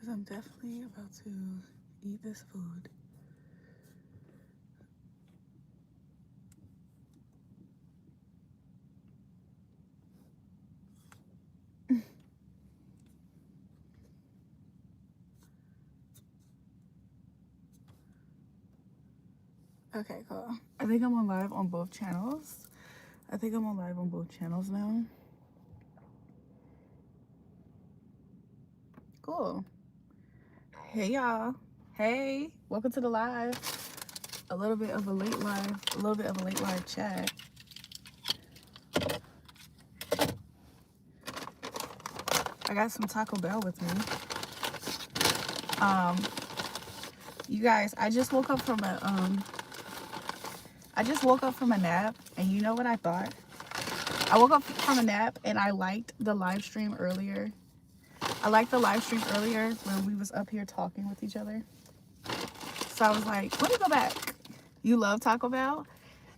because I'm definitely about to eat this food. Okay, cool. I think I'm on live on both channels. I think I'm on live on both channels now. Cool. Hey, y'all. Hey, welcome to the live. A little bit of a late live chat. I got some Taco Bell with me. You guys, I just woke up from a nap, and you know what I thought? I woke up from a nap and I liked the live stream earlier. When we was up here talking with each other. So I was like, let me go back. You love Taco Bell?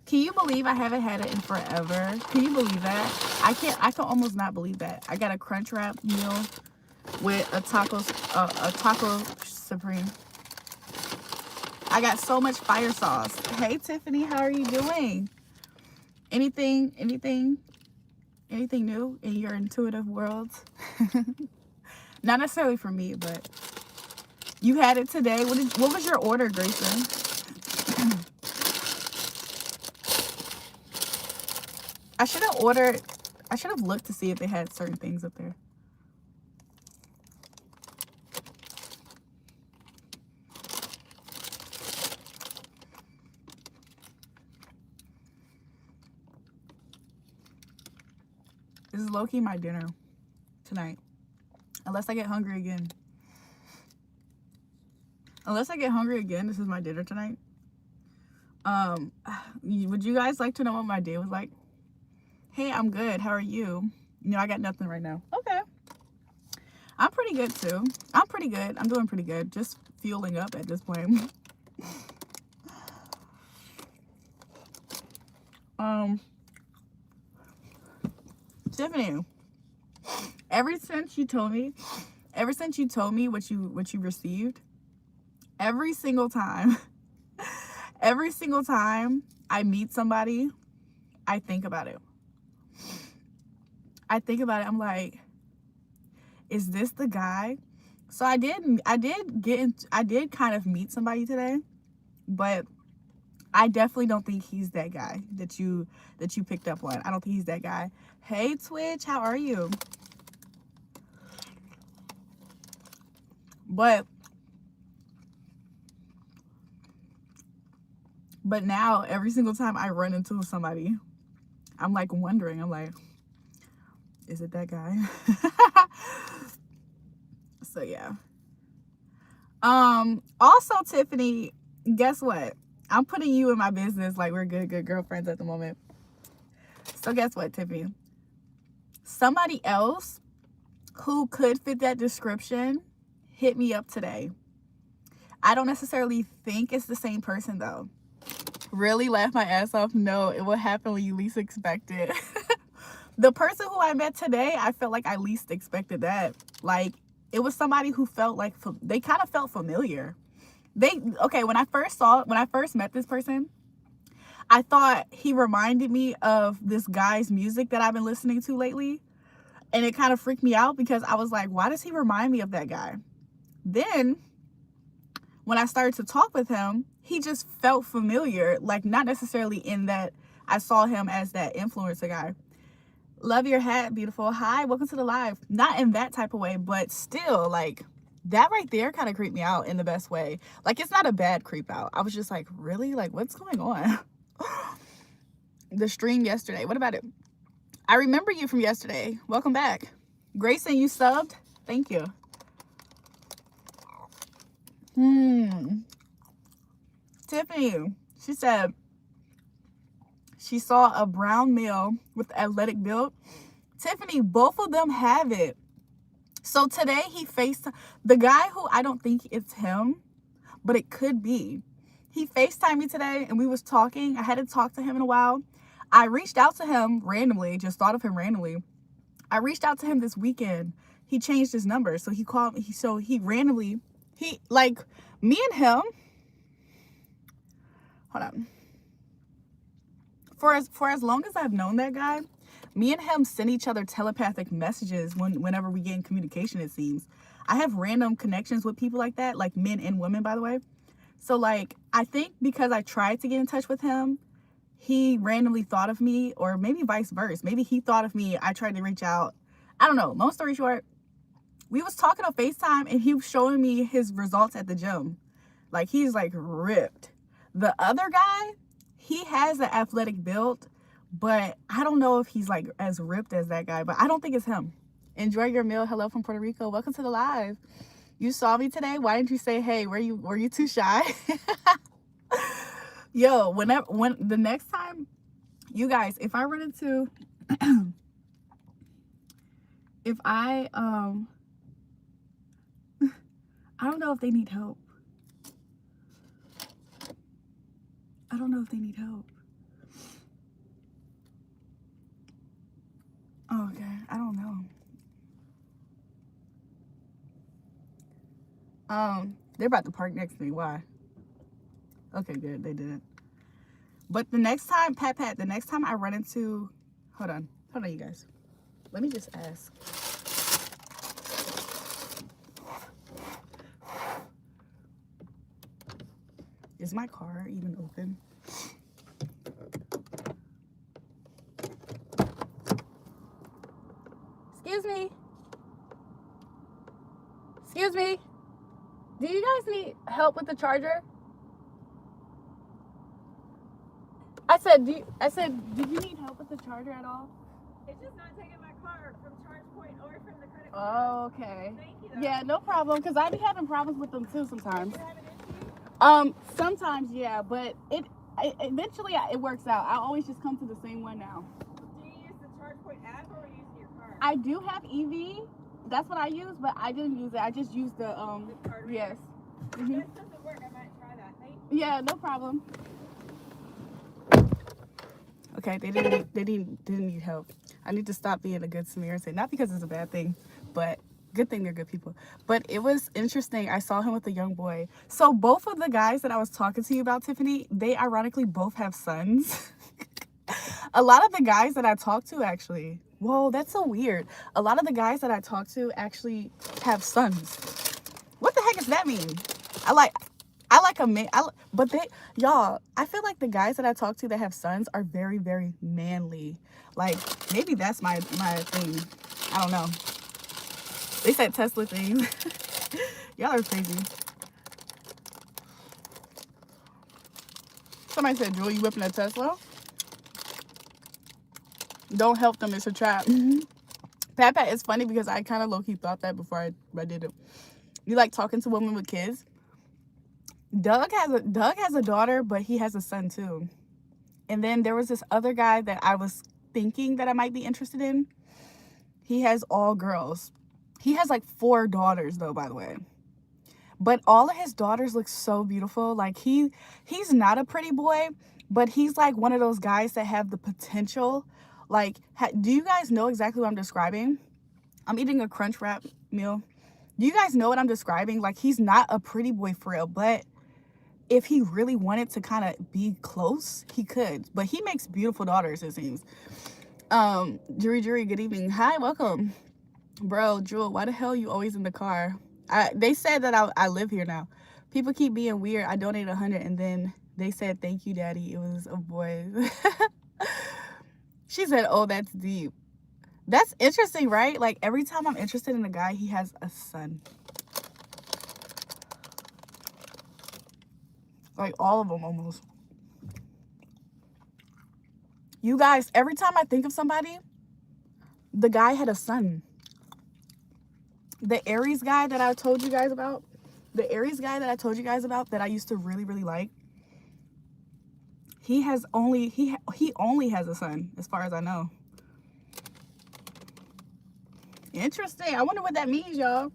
Can you believe I haven't had it in forever? Can you believe that? I can almost not believe that. I got a crunch wrap meal with a taco supreme. I got so much fire sauce. Hey Tiffany, how are you doing? Anything new in your intuitive worlds? Not necessarily for me, but you had it today. What was your order, Grayson? I should have looked to see if they had certain things up there. This is low-key my dinner tonight. Unless I get hungry again. This is my dinner tonight. Would you guys like to know what my day was like? Hey, I'm good. How are you? No, I got nothing right now. Okay. I'm pretty good too. I'm pretty good. I'm doing pretty good. Just fueling up at this point. Tiffany, ever since you told me what you received, every single time I meet somebody, I think about it. I'm like, is this the guy? So I did kind of meet somebody today, but I definitely don't think he's that guy that you picked up on. I don't think he's that guy. Hey Twitch, how are you? But now every single time I run into somebody, I'm like wondering, is it that guy? So yeah. Also Tiffany, guess what? I'm putting you in my business like we're good girlfriends at the moment. So guess what, Tiffany? Somebody else who could fit that description hit me up today. I don't necessarily think it's the same person though. Really laugh my ass off? No, it will happen when you least expect it. The person who I met today, I felt like I least expected that. Like, it was somebody who felt like, they kind of felt familiar. When I first met this person, I thought he reminded me of this guy's music that I've been listening to lately. And it kind of freaked me out because I was like, why does he remind me of that guy? Then when I started to talk with him, he just felt familiar, like not necessarily in that I saw him as that influencer guy. Love your hat, beautiful. Hi, welcome to the live. Not in that type of way, but still, like, that right there kind of creeped me out in the best way. Like, it's not a bad creep out. I was just like, really? Like, what's going on? The stream yesterday. What about it? I remember you from yesterday. Welcome back. Grayson, you subbed? Thank you. Tiffany, she said she saw a brown male with athletic build. Tiffany, both of them have it. So today he faced the guy who I don't think it's him, but it could be. He FaceTimed me today and we was talking. I hadn't talked to him in a while. I reached out to him randomly, just thought of him randomly. I reached out to him this weekend. he changed his number. So he called me. So he randomly, like, me and him, hold on. For as long as I've known that guy, me and him send each other telepathic messages whenever we get in communication, it seems. I have random connections with people like that, like men and women, by the way. So, like, I think because I tried to get in touch with him, he randomly thought of me, or maybe vice versa. Maybe he thought of me. I tried to reach out. I don't know. Long story short, we was talking on FaceTime, and he was showing me his results at the gym. Like, he's, like, ripped. The other guy, he has an athletic build, but I don't know if he's, like, as ripped as that guy. But I don't think it's him. Enjoy your meal. Hello from Puerto Rico. Welcome to the live. You saw me today. Why didn't you say, hey, were you too shy? Yo, when the next time, you guys, if I run into, if I don't know if they need help. I don't know if they need help. Oh, okay. I don't know. They're about to park next to me. Why? Okay, good. They didn't. But the next time, Pat, the next time I run into, hold on, you guys. Let me just ask. Is my car even open? Excuse me. Excuse me. Do you guys need help with the charger? I said, did you need help with the charger at all? It's just not taking my car from charge point or from the credit card. Oh, okay. Thank you, though. Yeah, no problem. Because I be having problems with them too sometimes. Do you have an issue? Sometimes, yeah, but eventually it works out. I always just come to the same one now. Do you use the charge point app or are you using your car? I do have EV. That's what I use, but I didn't use it. I just used the card reader? yes. If this doesn't work, I might try that. Thank you. Yeah, no problem. Okay, they didn't need help. I need to stop being a good Samaritan. Not because it's a bad thing, but good thing they're good people. But it was interesting. I saw him with a young boy. So both of the guys that I was talking to you about, Tiffany, they ironically both have sons. A lot of the guys that I talk to actually, whoa, that's so weird. A lot of the guys that I talk to actually have sons. What the heck does that mean? I like a man, but y'all, I feel like the guys that I talk to that have sons are very, very manly. Like, maybe that's my thing. I don't know. They said Tesla things. Y'all are crazy. Somebody said, Jewel, you whipping a Tesla? Don't help them, it's a trap. Pat, it's funny because I kind of low-key thought that before I did it. You like talking to women with kids? Doug has a daughter, but he has a son too. And then there was this other guy that I was thinking that I might be interested in. He has all girls. He has like 4 daughters though, by the way. But all of his daughters look so beautiful. Like he's not a pretty boy, but he's like one of those guys that have the potential. Like, do you guys know exactly what I'm describing? I'm eating a crunch wrap meal. Do you guys know what I'm describing? Like, he's not a pretty boy for real, but if he really wanted to kind of be close, he could. But he makes beautiful daughters, it seems. Julrae, good evening. Hi, welcome. Bro, Jewel, why the hell you always in the car? They said that I live here now. People keep being weird. I donated 100 and then they said, thank you, daddy. It was a boy. She said, oh, that's deep. That's interesting, right? Like, every time I'm interested in a guy, he has a son. Like, all of them almost. You guys, every time I think of somebody, the guy had a son. The Aries guy that I told you guys about, that I used to really, really like, he only has a son, as far as I know. Interesting. I wonder what that means, y'all.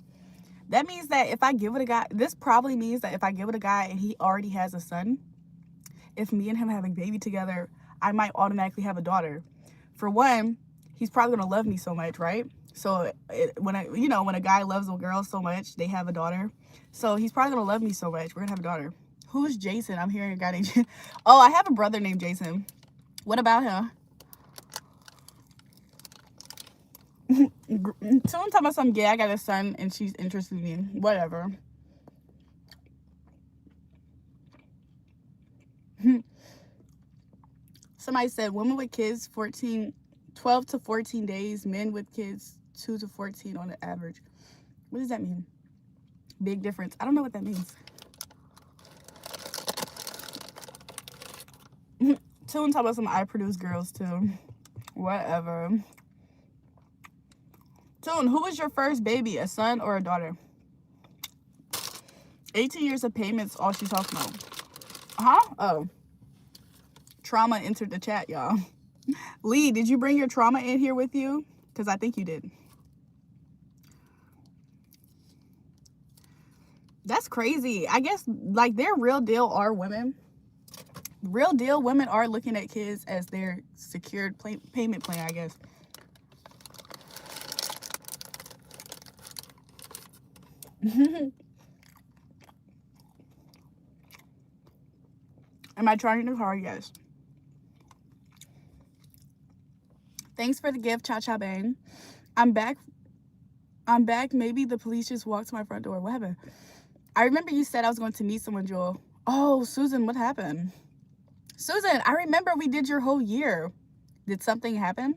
That means that if I give it a guy, this probably means that if I give it a guy and he already has a son, if me and him have a baby together, I might automatically have a daughter. For one, he's probably going to love me so much, right? So when a guy loves a girl so much, they have a daughter. So he's probably gonna love me so much. We're gonna have a daughter. Who's Jason? I'm hearing a guy named Jason. Oh, I have a brother named Jason. What about him? Someone talking about something gay. I got a son and she's interested in me. Whatever. Somebody said women with kids 12 to 14 days, men with kids 2 to 14 on the average. What does that mean? Big difference. I don't know what that means. Someone talk about some I produce girls too. Whatever. Tune, who was your first baby, a son or a daughter? 18 years of payments, all she talking about. Huh? Oh. Trauma entered the chat, y'all. Lee, did you bring your trauma in here with you? Because I think you did. That's crazy. I guess, like, their real deal are women. Real deal women are looking at kids as their secured payment plan, I guess. Am I trying too hard? Yes. Thanks for the gift, Cha Cha Bang. I'm back. Maybe the police just walked to my front door. What happened? I remember you said I was going to meet someone, Joel. Oh, Susan, what happened? Susan, I remember we did your whole year. Did something happen?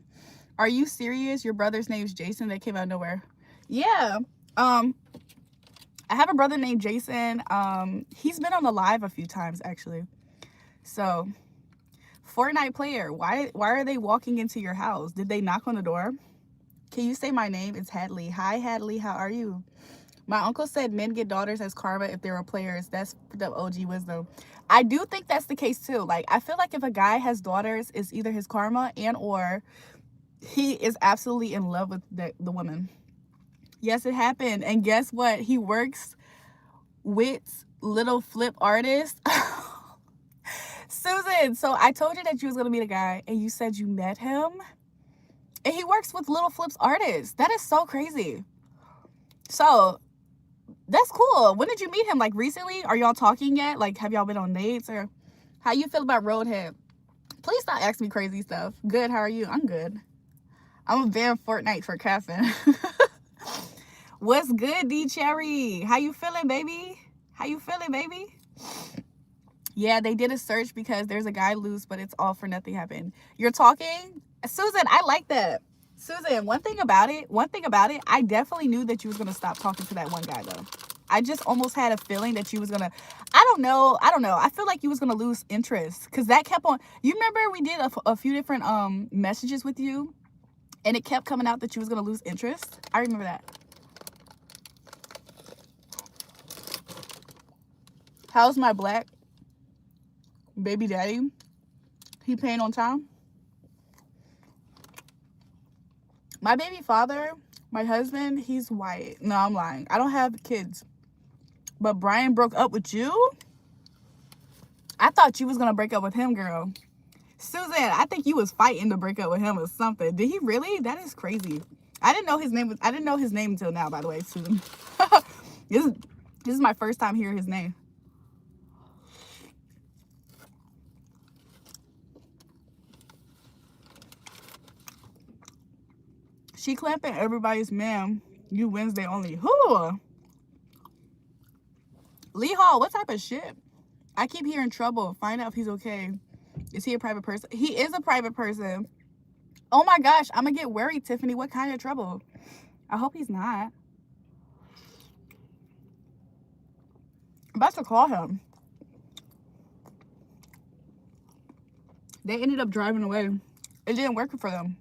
Are you serious? Your brother's name's Jason that came out of nowhere. Yeah. I have a brother named Jason. He's been on the live a few times, actually. So, Fortnite player, why are they walking into your house? Did they knock on the door? Can you say my name? It's Hadley. Hi, Hadley. How are you? My uncle said men get daughters as karma if they were players. That's the OG wisdom. I do think that's the case, too. Like, I feel like if a guy has daughters, it's either his karma and or he is absolutely in love with the woman. Yes, it happened. And guess what? He works with little flip artists. Susan, so I told you that you was going to meet a guy and you said you met him. And he works with little flips artists. That is so crazy. So, that's cool. When did you meet him? Like, recently? Are y'all talking yet? Like, have y'all been on dates? Or how you feel about Roadhead? Please stop asking me crazy stuff. Good, how are you? I'm good. I'm a ban Fortnite for caffeine. What's good, D Cherry? How you feeling, baby? How you feeling, baby? Yeah, they did a search because there's a guy loose, but it's all for nothing happened. You're talking? Susan, I like that. Susan, one thing about it, I definitely knew that you was going to stop talking to that one guy, though. I just almost had a feeling that you was going to, I don't know. I feel like you was going to lose interest because that kept on, you remember we did a few different messages with you and it kept coming out that you was going to lose interest? I remember that. How's my black baby daddy? He paying on time? My baby father, my husband, he's white. No, I'm lying. I don't have kids. But Brian broke up with you? I thought you was going to break up with him, girl. Susan, I think you was fighting to break up with him or something. Did he really? That is crazy. I didn't know his name until now, by the way, Susan. This is my first time hearing his name. She clamping everybody's man. You Wednesday only. Who? Lee Hall, what type of shit? I keep hearing trouble. Find out if he's okay. Is he a private person? He is a private person. Oh my gosh, I'm gonna get worried, Tiffany. What kind of trouble? I hope he's not. I'm about to call him. They ended up driving away. It didn't work for them.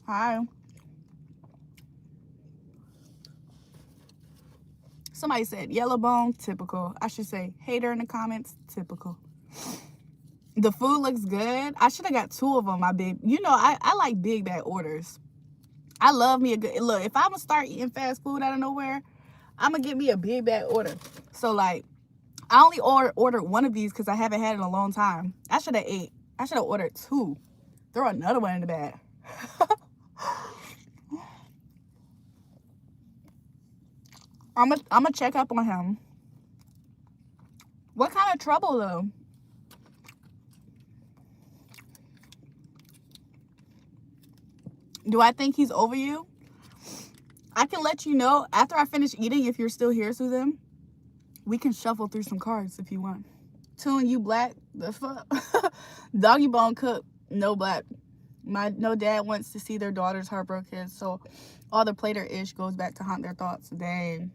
Hi. Somebody said yellow bone, typical. I should say hater in the comments, typical. The food looks good. I should have got 2 of them, my big. You know, I like big bag orders. I love me a good, look, if I'm going to start eating fast food out of nowhere, I'm going to get me a big bag order. So, like, I only ordered 1 of these because I haven't had it in a long time. I should have ordered 2. Throw another one in the bag. I'm check up on him. What kind of trouble though? Do I think he's over you? I can let you know after I finish eating if you're still here, Susan. We can shuffle through some cards if you want. Tune, you black? The fuck? Doggy bone cook, no black. No dad wants to see their daughter's heartbroken, so all the plater-ish goes back to haunt their thoughts. Dang.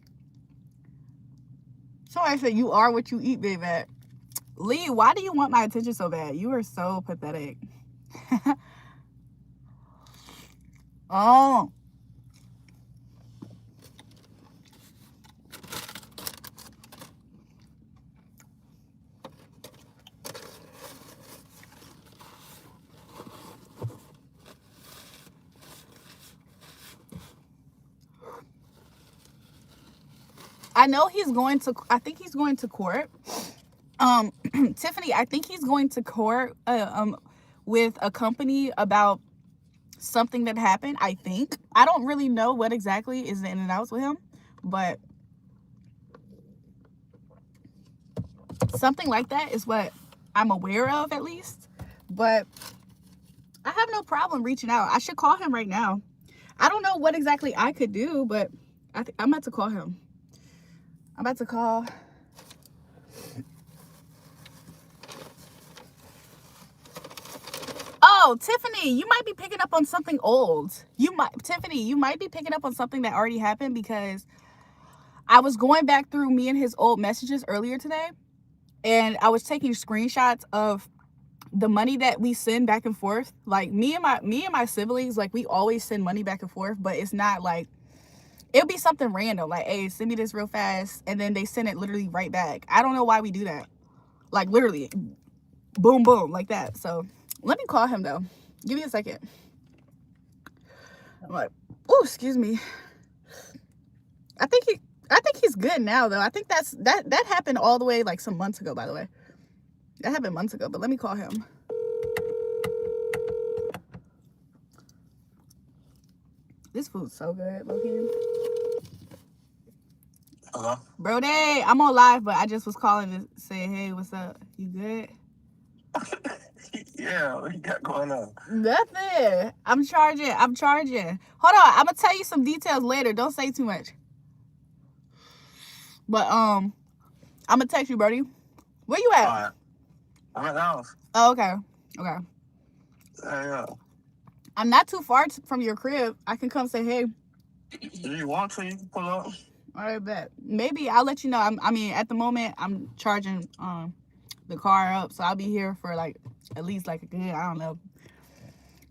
So I said, you are what you eat, baby. Lee, why do you want my attention so bad? You are so pathetic. Oh. I know I think he's going to court. Tiffany, I think he's going to court with a company about something that happened, I think. I don't really know what exactly is the in and outs with him, but something like that is what I'm aware of, at least. But I have no problem reaching out. I should call him right now. I don't know what exactly I could do, but I'm about to call him. I'm about to call. Oh, Tiffany, you might be picking up on something old. Tiffany, you might be picking up on something that already happened, because I was going back through me and his old messages earlier today, and I was taking screenshots of the money that we send back and forth. Like me and my siblings, like we always send money back and forth, but it's not like, it'll be something random, like, hey, send me this real fast, and then they send it literally right back. I don't know why we do that. Like, literally, boom, boom, like that. So, let me call him, though. Give me a second. I'm like, oh, excuse me. I think he's good now, though. I think that happened all the way, like, some months ago, by the way. That happened months ago, but let me call him. This food's so good, Loki. Hello? Brody, I'm on live, but I just was calling to say, hey, what's up? You good? Yeah, what you got going on? Nothing. I'm charging. Hold on, I'm gonna tell you some details later. Don't say too much. But I'm gonna text you, Brody. Where you at? All right. I'm at the house. Oh, okay. Okay. Yeah. I'm not too far from your crib. I can come say hey. If you want to, you can pull up. All right, bet. Maybe I'll let you know. I mean, at the moment, I'm charging the car up, so I'll be here for like at least like a good, I don't know.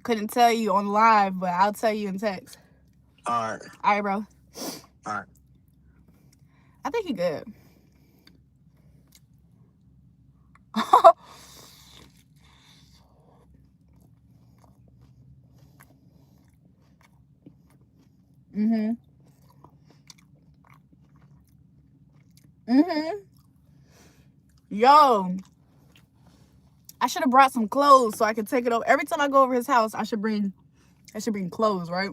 Couldn't tell you on live, but I'll tell you in text. All right. All right, bro. All right. I think he good. Yo, I should have brought some clothes so I could take it over. Every time I go over his house, I should bring clothes, right?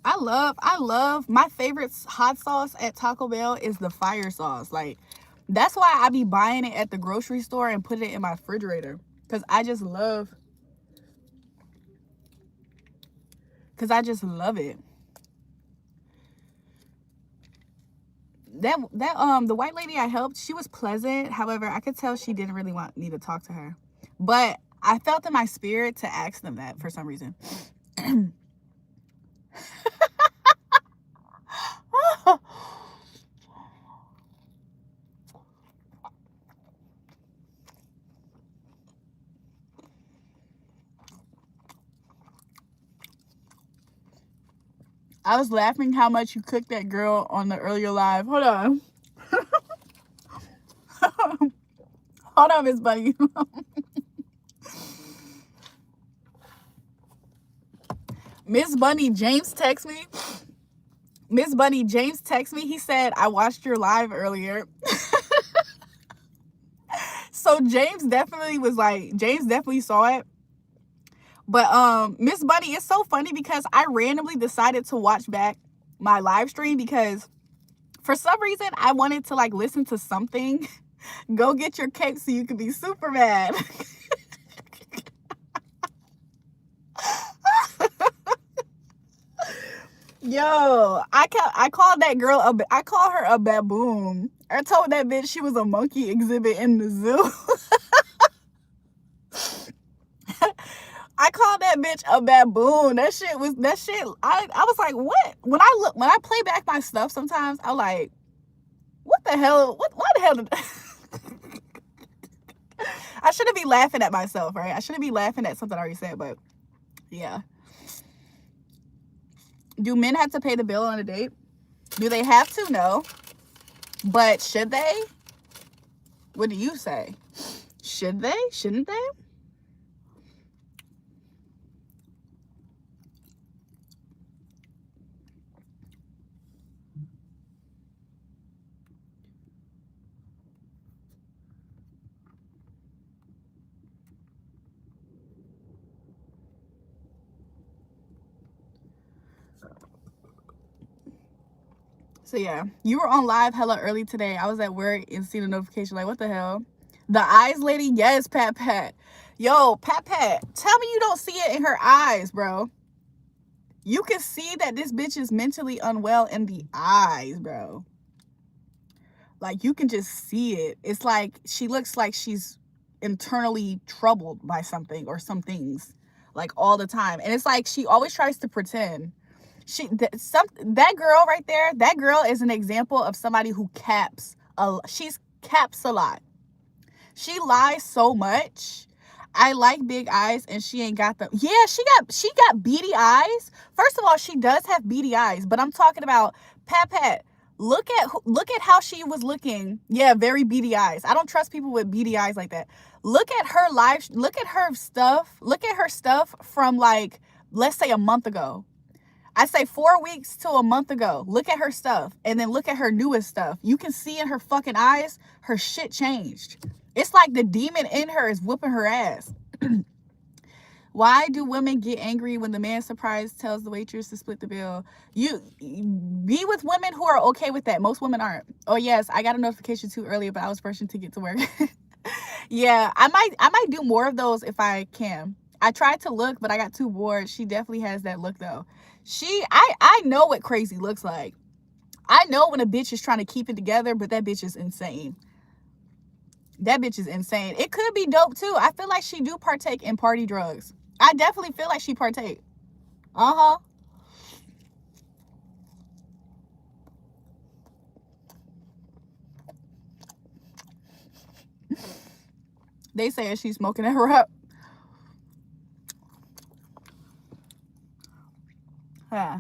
I love my favorite hot sauce at Taco Bell is the fire sauce. Like, that's why I be buying it at the grocery store and put it in my refrigerator, because I just love it. The white lady I helped, she was pleasant. However, I could tell she didn't really want me to talk to her, but I felt in my spirit to ask them that for some reason. I was laughing how much you cooked that girl on the earlier live. Hold on. Hold on, Miss Bunny. Miss Bunny, James text me. He said, I watched your live earlier. So James definitely saw it. But Miss Bunny, it's so funny because I randomly decided to watch back my live stream because for some reason I wanted to like listen to something. Go get your cape so you can be super mad. Yo, I called that girl I called her a baboon. I told that bitch she was a monkey exhibit in the zoo. I called that bitch a baboon. That shit. I was like, what? When I play back my stuff sometimes, I'm like, what the hell? Why the hell did I shouldn't be laughing at myself, right? I shouldn't be laughing at something I already said, but yeah. Do men have to pay the bill on a date? Do they have to? No. But should they? What do you say? Should they? Shouldn't they? So yeah, you were on live hella early today. I was at work and seen a notification like, what the hell? The eyes lady? Yes, Pat. Yo, Pat, tell me you don't see it in her eyes, bro. You can see that this bitch is mentally unwell in the eyes, bro. Like, you can just see it. It's like she looks like she's internally troubled by something or some things, like all the time. And it's like she always tries to pretend. That girl right there, that girl is an example of somebody who she's caps a lot. She lies so much. I like big eyes and she ain't got them. Yeah, she got beady eyes. First of all, she does have beady eyes, but I'm talking about Pat. Look at how she was looking. Yeah, very beady eyes. I don't trust people with beady eyes like that. Look at her live. Look at her stuff. Look at her stuff from like, let's say a month ago. I say 4 weeks to a month ago. Look at her stuff and then look at her newest stuff. You can see in her fucking eyes, her shit changed. It's like the demon in her is whooping her ass. Why do women get angry when the man surprise tells the waitress to split the bill? You be with women who are okay with that. Most women aren't. Oh yes, I got a notification too earlier, but I was rushing to get to work. Yeah, I might do more of those if I can. I tried to look, but I got too bored. She definitely has that look though. I know what crazy looks like. I know when a bitch is trying to keep it together, but that bitch is insane. That bitch is insane. It could be dope too. I feel like she do partake in party drugs. I definitely feel like she partake. Uh-huh. They say she's smoking her up. Yeah.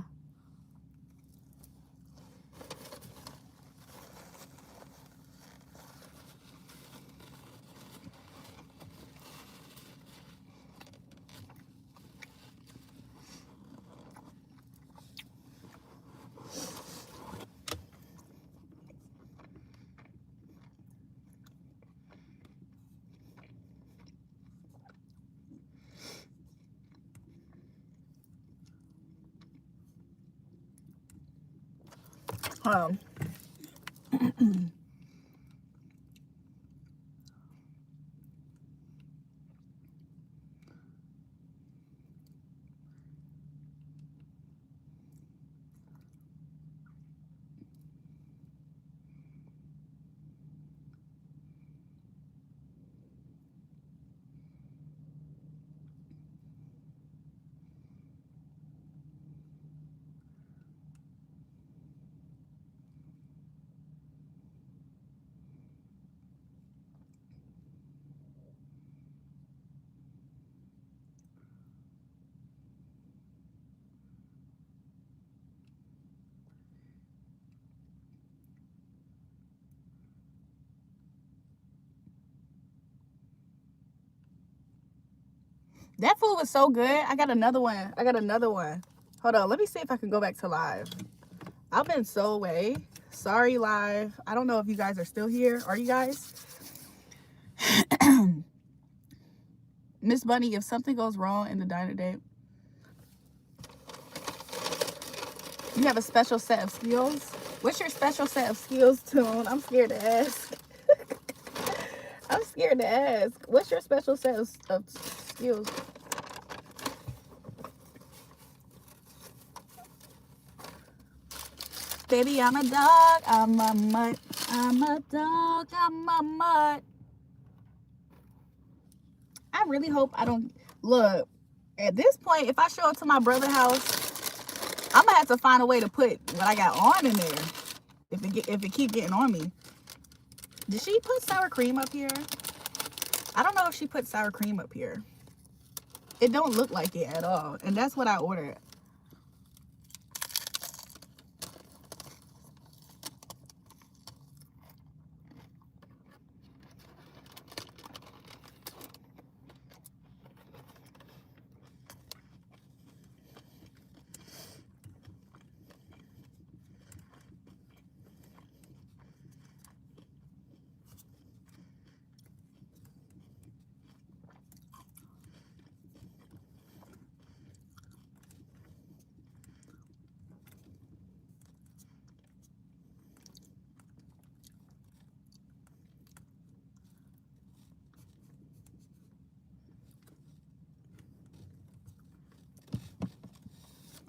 That food was so good. I got another one. Hold on. Let me see if I can go back to live. I've been so away. Sorry, live. I don't know if you guys are still here. Are you guys? Miss Bunny, if something goes wrong in the diner date, you have a special set of skills. What's your special set of skills, Tune? I'm scared to ask. I'm scared to ask. What's your special set of skills? Baby, I'm a dog, I'm a mutt. I'm a dog, I'm a mutt. I really hope I don't... Look, at this point, if I show up to my brother's house, I'm gonna have to find a way to put what I got on in there. If it keep getting on me. Did she put sour cream up here? I don't know if she put sour cream up here. It don't look like it at all. And that's what I ordered.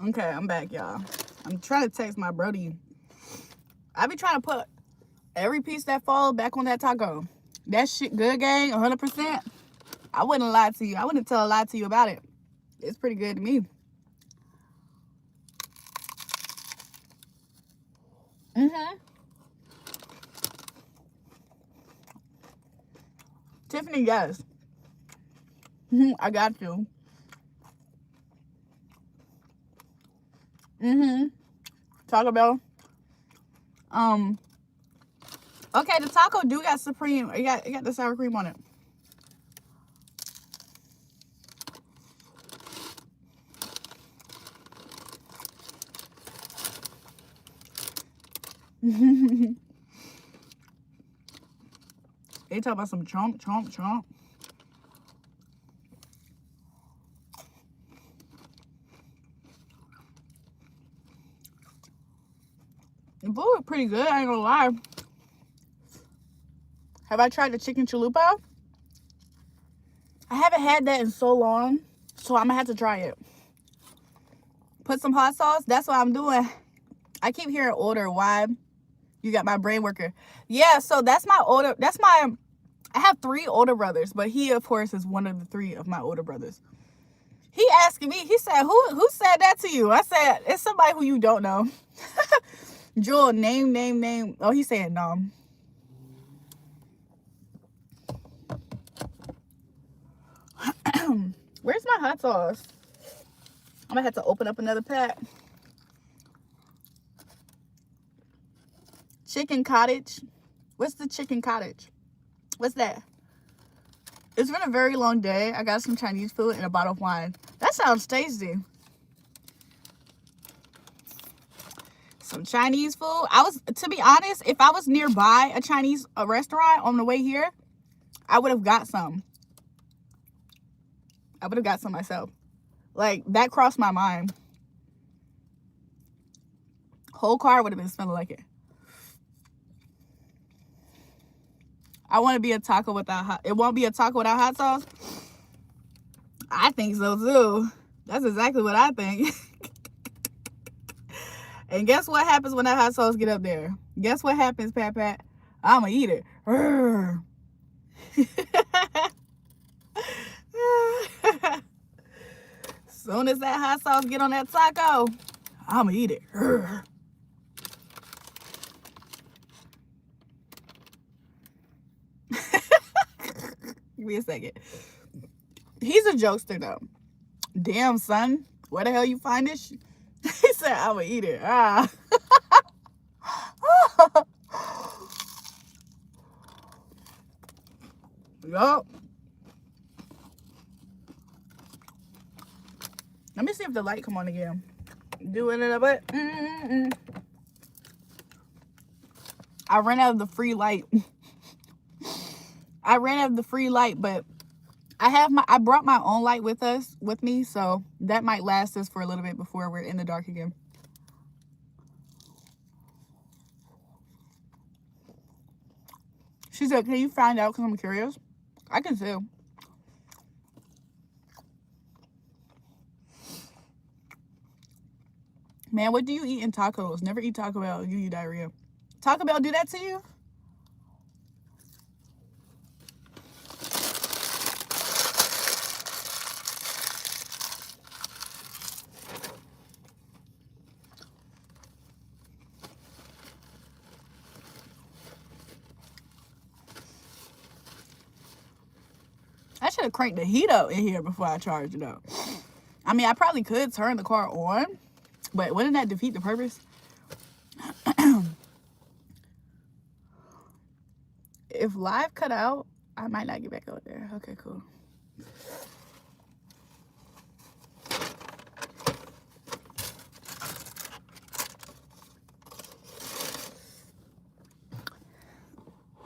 Okay, I'm back, y'all. I'm trying to text my brody. I be trying to put every piece that falls back on that taco. That shit good, gang, 100%. I wouldn't lie to you. I wouldn't tell a lie to you about it. It's pretty good to me. Tiffany, yes. I got you. Taco Bell. Okay, the taco do got supreme. It got the sour cream on it. They talk about some chomp, chomp, chomp. The food was pretty good, I ain't gonna lie. Have I tried the chicken chalupa? I haven't had that in so long, so I'm gonna have to try it. Put some hot sauce. That's what I'm doing. I keep hearing older. Why? You got my brain worker. Yeah, so that's my older. I have 3 older brothers, but he, of course, is one of the 3 of my older brothers. He asking me. He said, "Who said that to you?" I said, "It's somebody who you don't know." Jewel, name. Oh, he said no. Where's my hot sauce? I'm gonna have to open up another pack. Chicken cottage. What's the chicken cottage? What's that? It's been a very long day. I got some Chinese food and a bottle of wine. That sounds tasty. Some Chinese food. To be honest, if I was nearby a Chinese restaurant on the way here, I would have got some. I would have got some myself. Like, that crossed my mind. Whole car would have been smelling like it. I want to be a taco without hot. It won't be a taco without hot sauce. I think so too. That's exactly what I think. And guess what happens when that hot sauce get up there? Guess what happens, Pat? I'ma eat it. Soon as that hot sauce get on that taco, I'ma eat it. Give me a second. He's a jokester though. Damn, son, where the hell you find this? He said, "I'ma eat it." Ah. Yup. Let me see if the light come on again. Doing it a bit. I ran out of the free light. I ran out of the free light, but I brought my own light with me, so that might last us for a little bit before we're in the dark again. She said, "Can you find out? Because I'm curious." I can too. Man, what do you eat in tacos? Never eat Taco Bell. You eat diarrhea. Taco Bell do that to you? I should have cranked the heat up in here before I charged it up. I mean, I probably could turn the car on, but wouldn't that defeat the purpose? If live cut out, I might not get back out there. Okay, cool.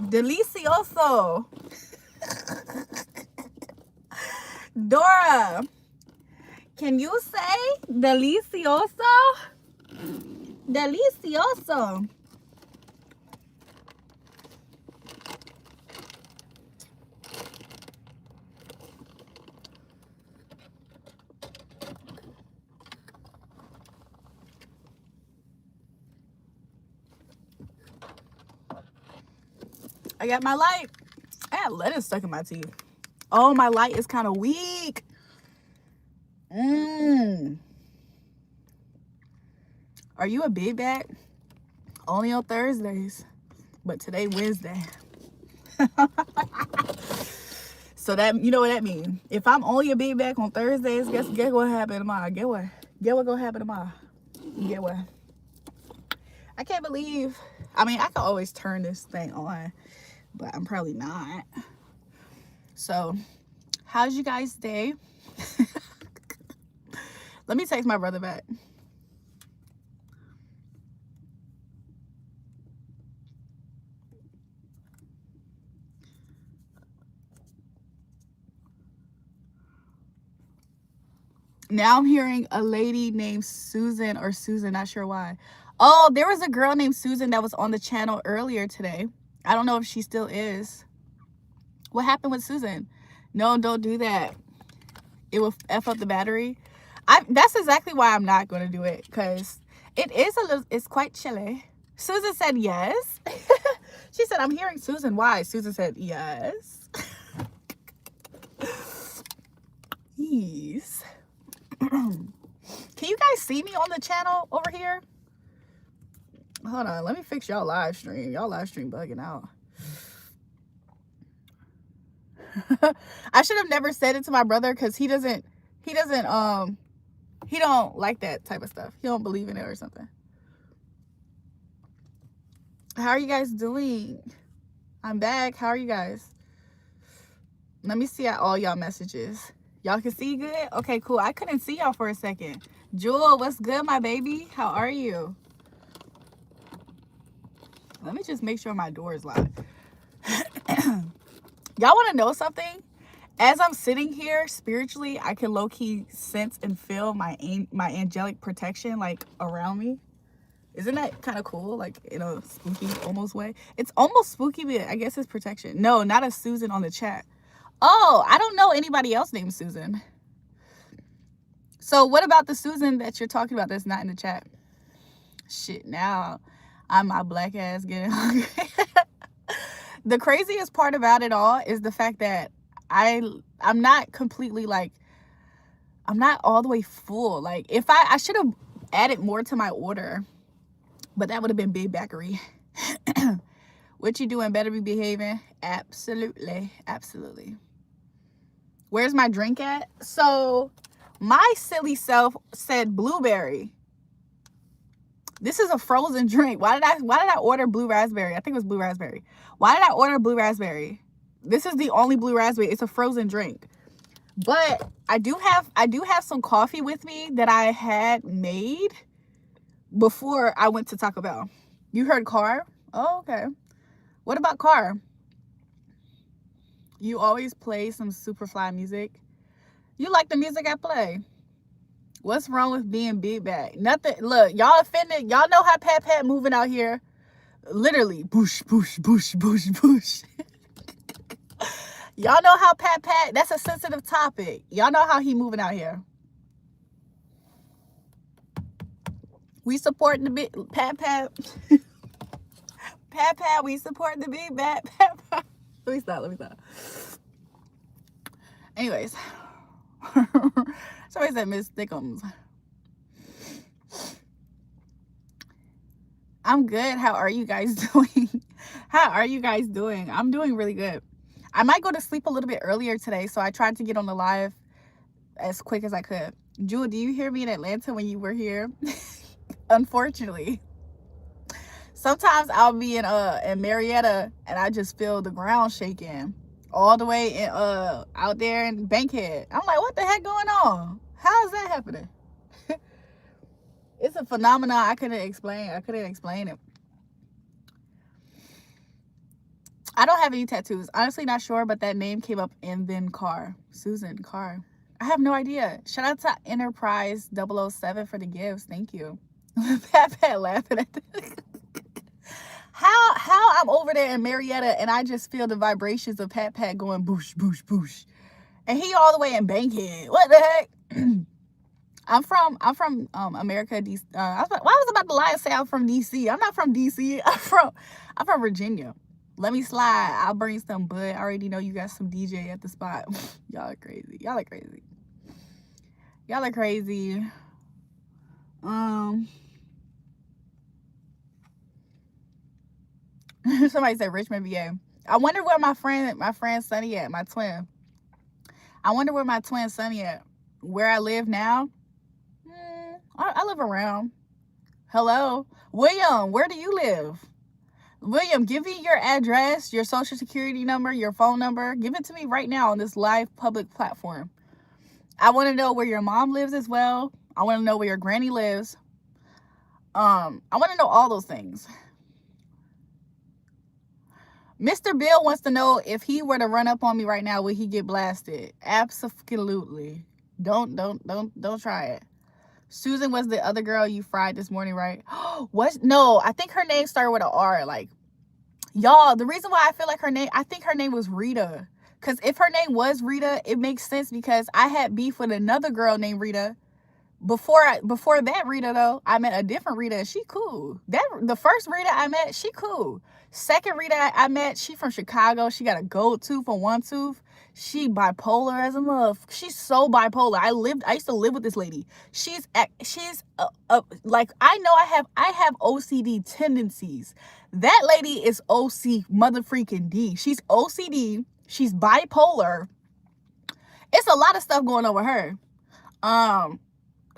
Delicioso. Dora, can you say delicioso? Delicioso. I got my light. I got lettuce stuck in my teeth. Oh, my light is kind of weak. Are you a big back? Only on Thursdays. But today, Wednesday. So that, you know what that means. If I'm only a big back on Thursdays, guess what happened tomorrow? Get what gonna happen tomorrow? Get what? I can't believe. I mean, I can always turn this thing on, but I'm probably not. So, how's you guys' day? Let me text my brother back. Now I'm hearing a lady named Susan or Susan, not sure why. Oh, there was a girl named Susan that was on the channel earlier today. I don't know if she still is. What happened with Susan? No, don't do that. It will F up the battery. That's exactly why I'm not going to do it, because it's quite chilly. Susan said yes. She said, I'm hearing Susan. Why? Susan said yes. Yes. Can you guys see me on the channel over here? Hold on, let me fix y'all live stream. Y'all live stream bugging out. I should have never said it to my brother, because he don't like that type of stuff. He don't believe in it or something. How are you guys doing? I'm back. How are you guys? Let me see all y'all messages. Y'all can see good? Okay, cool. I couldn't see y'all for a second. Jewel, what's good, my baby? How are you? Let me just make sure my door is locked. Y'all want to know something? As I'm sitting here spiritually, I can low-key sense and feel my angelic protection, like, around me. Isn't that kind of cool? Like, in a spooky almost way. It's almost spooky, but I guess it's protection. No, not a Susan on the chat. Oh, I don't know anybody else named Susan. So what about the Susan that you're talking about that's not in the chat? Shit, now I'm my black ass getting hungry. The craziest part about it all is the fact that I'm not completely, like, I'm not all the way full. Like, if I should have added more to my order, but that would have been big backery. What you doing? Better be behaving. Absolutely. Absolutely. Where's my drink at? So my silly self said blueberry. This is a frozen drink. Why did I order blue raspberry? I think it was blue raspberry. Why did I order blue raspberry? This is the only blue raspberry. It's a frozen drink. But I do have some coffee with me that I had made before I went to Taco Bell. You heard car? Oh, okay. What about car? You always play some super fly music. You like the music I play. What's wrong with being big back? Nothing. Look, y'all offended. Y'all know how Pat moving out here. Literally, boosh, boosh, boosh, boosh, boosh. Y'all know how Pat, that's a sensitive topic. Y'all know how he moving out here. We support the big Pat. Pat, we support the big bad Pat. Let me stop. Anyways. Somebody said Miss Thickums. I'm good. How are you guys doing? I'm doing really good. I might go to sleep a little bit earlier today, so I tried to get on the live as quick as I could. Jewel, do you hear me in Atlanta when you were here? Unfortunately. Sometimes I'll be in Marietta and I just feel the ground shaking all the way in out there in Bankhead. I'm like, what the heck going on? How is that happening? It's a phenomenon I couldn't explain it. I don't have any tattoos. Honestly, not sure, but that name came up in then Carr. Susan Carr. I have no idea. Shout out to Enterprise 007 for the gifts. Thank you. Pat laughing at that. How I'm over there in Marietta and I just feel the vibrations of Pat going boosh, boosh, boosh. And he all the way in Bankhead. What the heck? I'm from America, DC. I was about to lie and say I'm from DC. I'm not from DC. I'm from Virginia. Let me slide. I'll bring some bud. I already know you got some DJ at the spot. Y'all are crazy. Somebody said Richmond, VA. I wonder where my friend Sunny at, my twin. I wonder where my twin Sunny at. Where I live now? I live around. Hello? William, where do you live? William, give me your address, your social security number, your phone number. Give it to me right now on this live public platform. I want to know where your mom lives as well. I want to know where your granny lives. I want to know all those things. Mr. Bill wants to know if he were to run up on me right now, would he get blasted? Absolutely. Don't try it. Susan was the other girl you fried this morning, right? What? No, I think her name started with an R. Like, y'all, the reason why I feel like I think her name was Rita. Because if her name was Rita, it makes sense because I had beef with another girl named Rita. Before that Rita, though, I met a different Rita and she cool. The first Rita I met, she cool. Second Rita I met, she from Chicago. She got a gold tooth on one tooth. She bipolar as a mother. She's so bipolar. I used to live with this lady. She's like, I know I have OCD tendencies. That lady is OC mother freaking D. She's OCD. She's bipolar. It's a lot of stuff going on with her.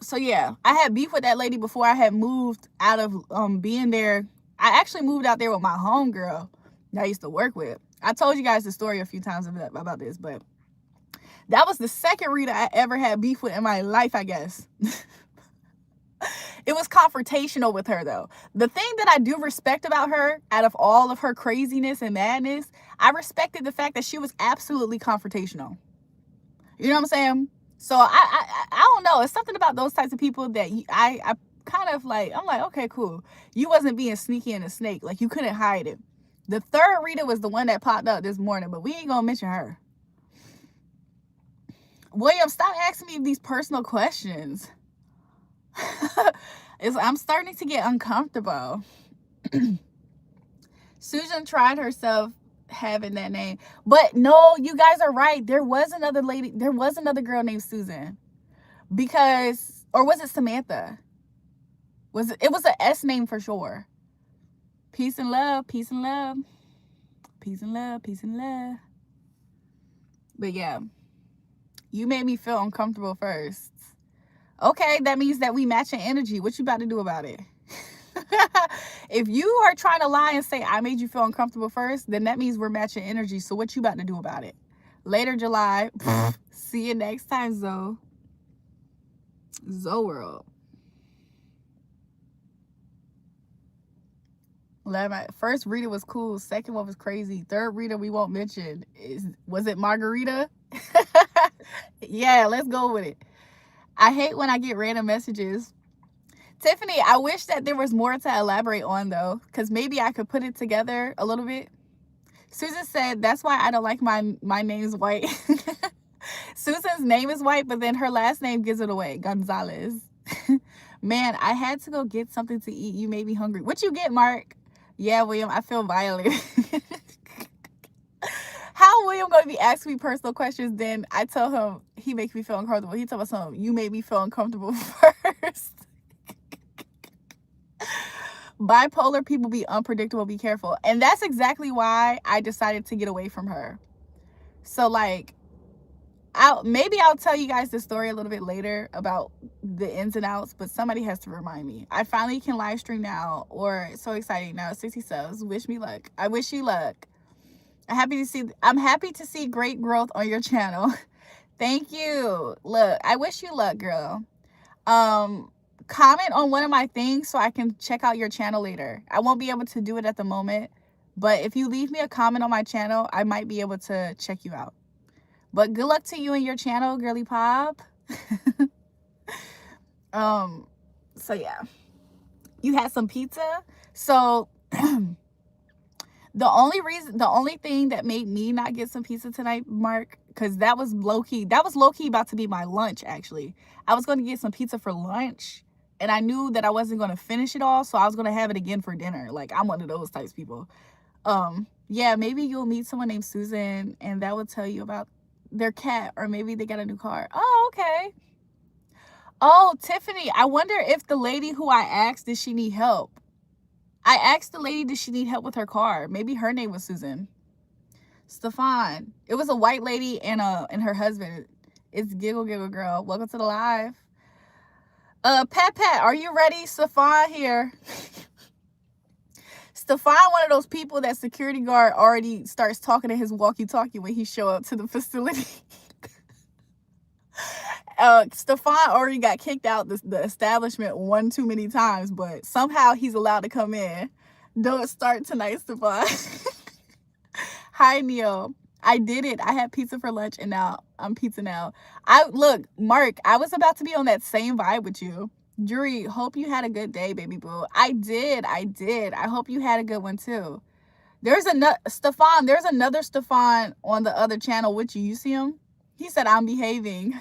So yeah, I had beef with that lady before I had moved out of being there. I actually moved out there with my homegirl that I used to work with. I told you guys the story a few times about this, but that was the second Rita I ever had beef with in my life, I guess. It was confrontational with her, though. The thing that I do respect about her, out of all of her craziness and madness, I respected the fact that she was absolutely confrontational. You know what I'm saying? So I don't know. It's something about those types of people that I kind of like, I'm like, okay, cool. You wasn't being sneaky and a snake. Like, you couldn't hide it. The third Rita was the one that popped up this morning, but we ain't gonna mention her. William, stop asking me these personal questions. I'm starting to get uncomfortable. Susan tried herself having that name, but no, you guys are right. There was another girl named Susan, or was it Samantha? It was an S name for sure. Peace and love. But yeah, you made me feel uncomfortable first. Okay, that means that we match in energy. What you about to do about it? If you are trying to lie and say I made you feel uncomfortable first, then that means we're matching energy. So what you about to do about it? Later, July. See you next time, Zoe World. First reader was cool. Second one was crazy. Third reader we won't mention. Was it Margarita? Yeah, let's go with it. I hate when I get random messages. Tiffany, I wish that there was more to elaborate on though, because maybe I could put it together a little bit. Susan said, that's why I don't like my name's white. Susan's name is white, but then her last name gives it away. Gonzalez. Man, I had to go get something to eat. You made me hungry. What you get, Mark? Yeah, William, I feel violated. How William going to be asking me personal questions, then I tell him he makes me feel uncomfortable. He told me something, you made me feel uncomfortable first. Bipolar people be unpredictable. Be careful. And that's exactly why I decided to get away from her. So like, maybe I'll tell you guys the story a little bit later about the ins and outs, but somebody has to remind me. I finally can live stream now, or so exciting now. 60 subs. Wish me luck. I wish you luck. I'm happy to see great growth on your channel. Thank you. Look, I wish you luck, girl. Comment on one of my things so I can check out your channel later. I won't be able to do it at the moment, but if you leave me a comment on my channel, I might be able to check you out. But good luck to you and your channel, girly pop. So yeah, you had some pizza. So the only thing that made me not get some pizza tonight, Mark, because that was low-key about to be my lunch. Actually, I was going to get some pizza for lunch, and I knew that I wasn't going to finish it all, so I was going to have it again for dinner. Like, I'm one of those types of people. Yeah, maybe you'll meet someone named Susan, and that will tell you about their cat, or maybe they got a new car. Oh, okay. Oh, Tiffany, I wonder if the lady who I asked, did she need help? I asked the lady, did she need help with her car? Maybe her name was Susan. Stefan. It was a white lady and her husband. It's Giggle Girl. Welcome to the live. Pat, are you ready? Stefan here. Stefan, one of those people that security guard already starts talking to his walkie-talkie when he show up to the facility. Stefan already got kicked out the establishment one too many times, but somehow he's allowed to come in. Don't start tonight, Stefan. Hi, Neil. I did it. I had pizza for lunch, and now I'm pizza now. Look, Mark, I was about to be on that same vibe with you. Julrae, hope you had a good day, baby boo. I did. I hope you had a good one too. There's another Stefan on the other channel with you. You see him? He said, I'm behaving.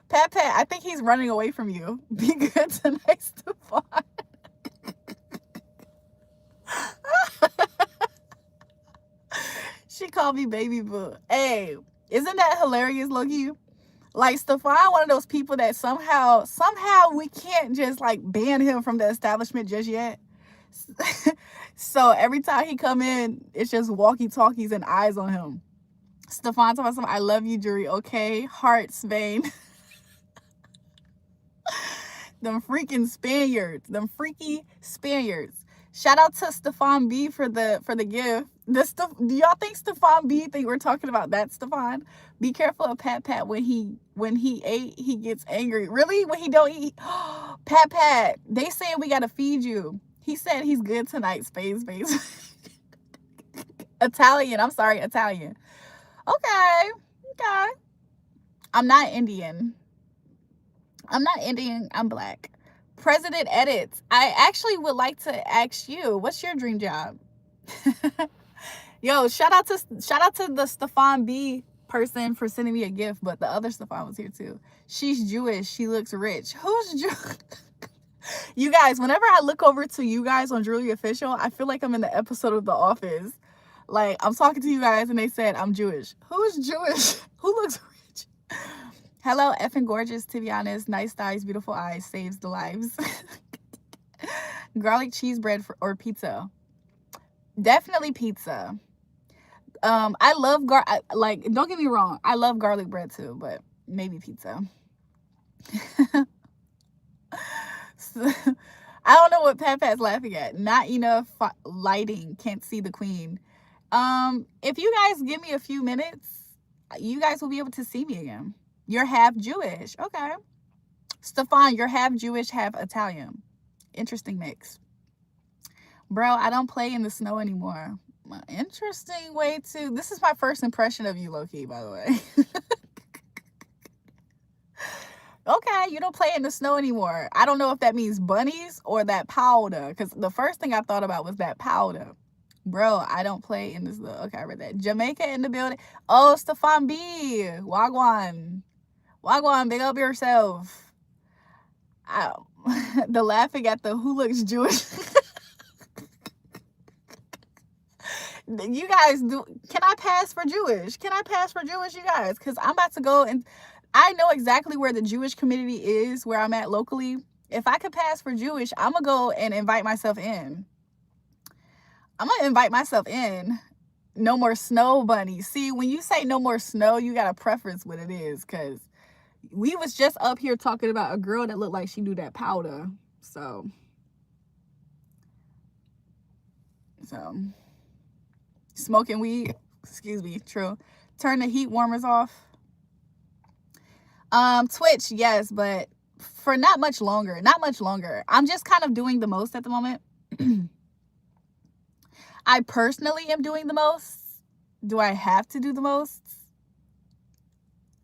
Pat, I think he's running away from you. Be good tonight, Stefan. She called me baby boo. Hey, isn't that hilarious, Loki? Like, Stefan, one of those people that somehow we can't just like ban him from the establishment just yet. So every time he come in, it's just walkie-talkies and eyes on him. Stefan talking about, I love you, Julrae. Okay, hearts, vein. Them freaking Spaniards. Them freaky Spaniards. Shout out to Stefan B for the gift. Do y'all think Stefan B think we're talking about that, Stefan? Be careful of Pat when he ate, he gets angry. Really? When he don't eat? Pat, they saying we gotta feed you. He said he's good tonight, space. Italian. I'm sorry, Italian. Okay. I'm not Indian. I'm black. President edits. I actually would like to ask you, what's your dream job? Yo, shout out to the Stefan B person for sending me a gift, but the other Stefan was here too. She's Jewish. She looks rich. Who's Jewish? You guys, whenever I look over to you guys on Julrae Official, I feel like I'm in the episode of The Office. Like, I'm talking to you guys and they said I'm Jewish. Who's Jewish? Who looks rich? Hello, effing gorgeous, to be honest. Nice thighs, beautiful eyes, saves the lives. Garlic cheese bread or pizza? Definitely pizza. I love like, don't get me wrong, I love garlic bread too, but maybe pizza. So, I don't know what Pat's laughing at. Not enough lighting, can't see the queen. If you guys give me a few minutes, you guys will be able to see me again. You're half Jewish. Okay. Stefan, you're half Jewish, half Italian. Interesting mix. Bro, I don't play in the snow anymore. Interesting way to... This is my first impression of you, low-key, by the way. Okay, you don't play in the snow anymore. I don't know if that means bunnies or that powder, because the first thing I thought about was that powder. Bro, I don't play in this. Okay, I read that. Jamaica in the building. Oh, Stefan B. Wagwan. Wagwan, big up yourself. The laughing at the who looks Jewish. You guys, can I pass for Jewish? Can I pass for Jewish, you guys? Because I'm about to go, and I know exactly where the Jewish community is, where I'm at locally. If I could pass for Jewish, I'm going to go and invite myself in. I'm going to invite myself in. No more snow bunnies. See, when you say no more snow, you got to preference what it is, because we was just up here talking about a girl that looked like she do that powder. So smoking weed, excuse me, true. Turn the heat warmers off. Twitch, yes, but for not much longer. I'm just kind of doing the most at the moment. I personally am doing the most. Do I have to do the most?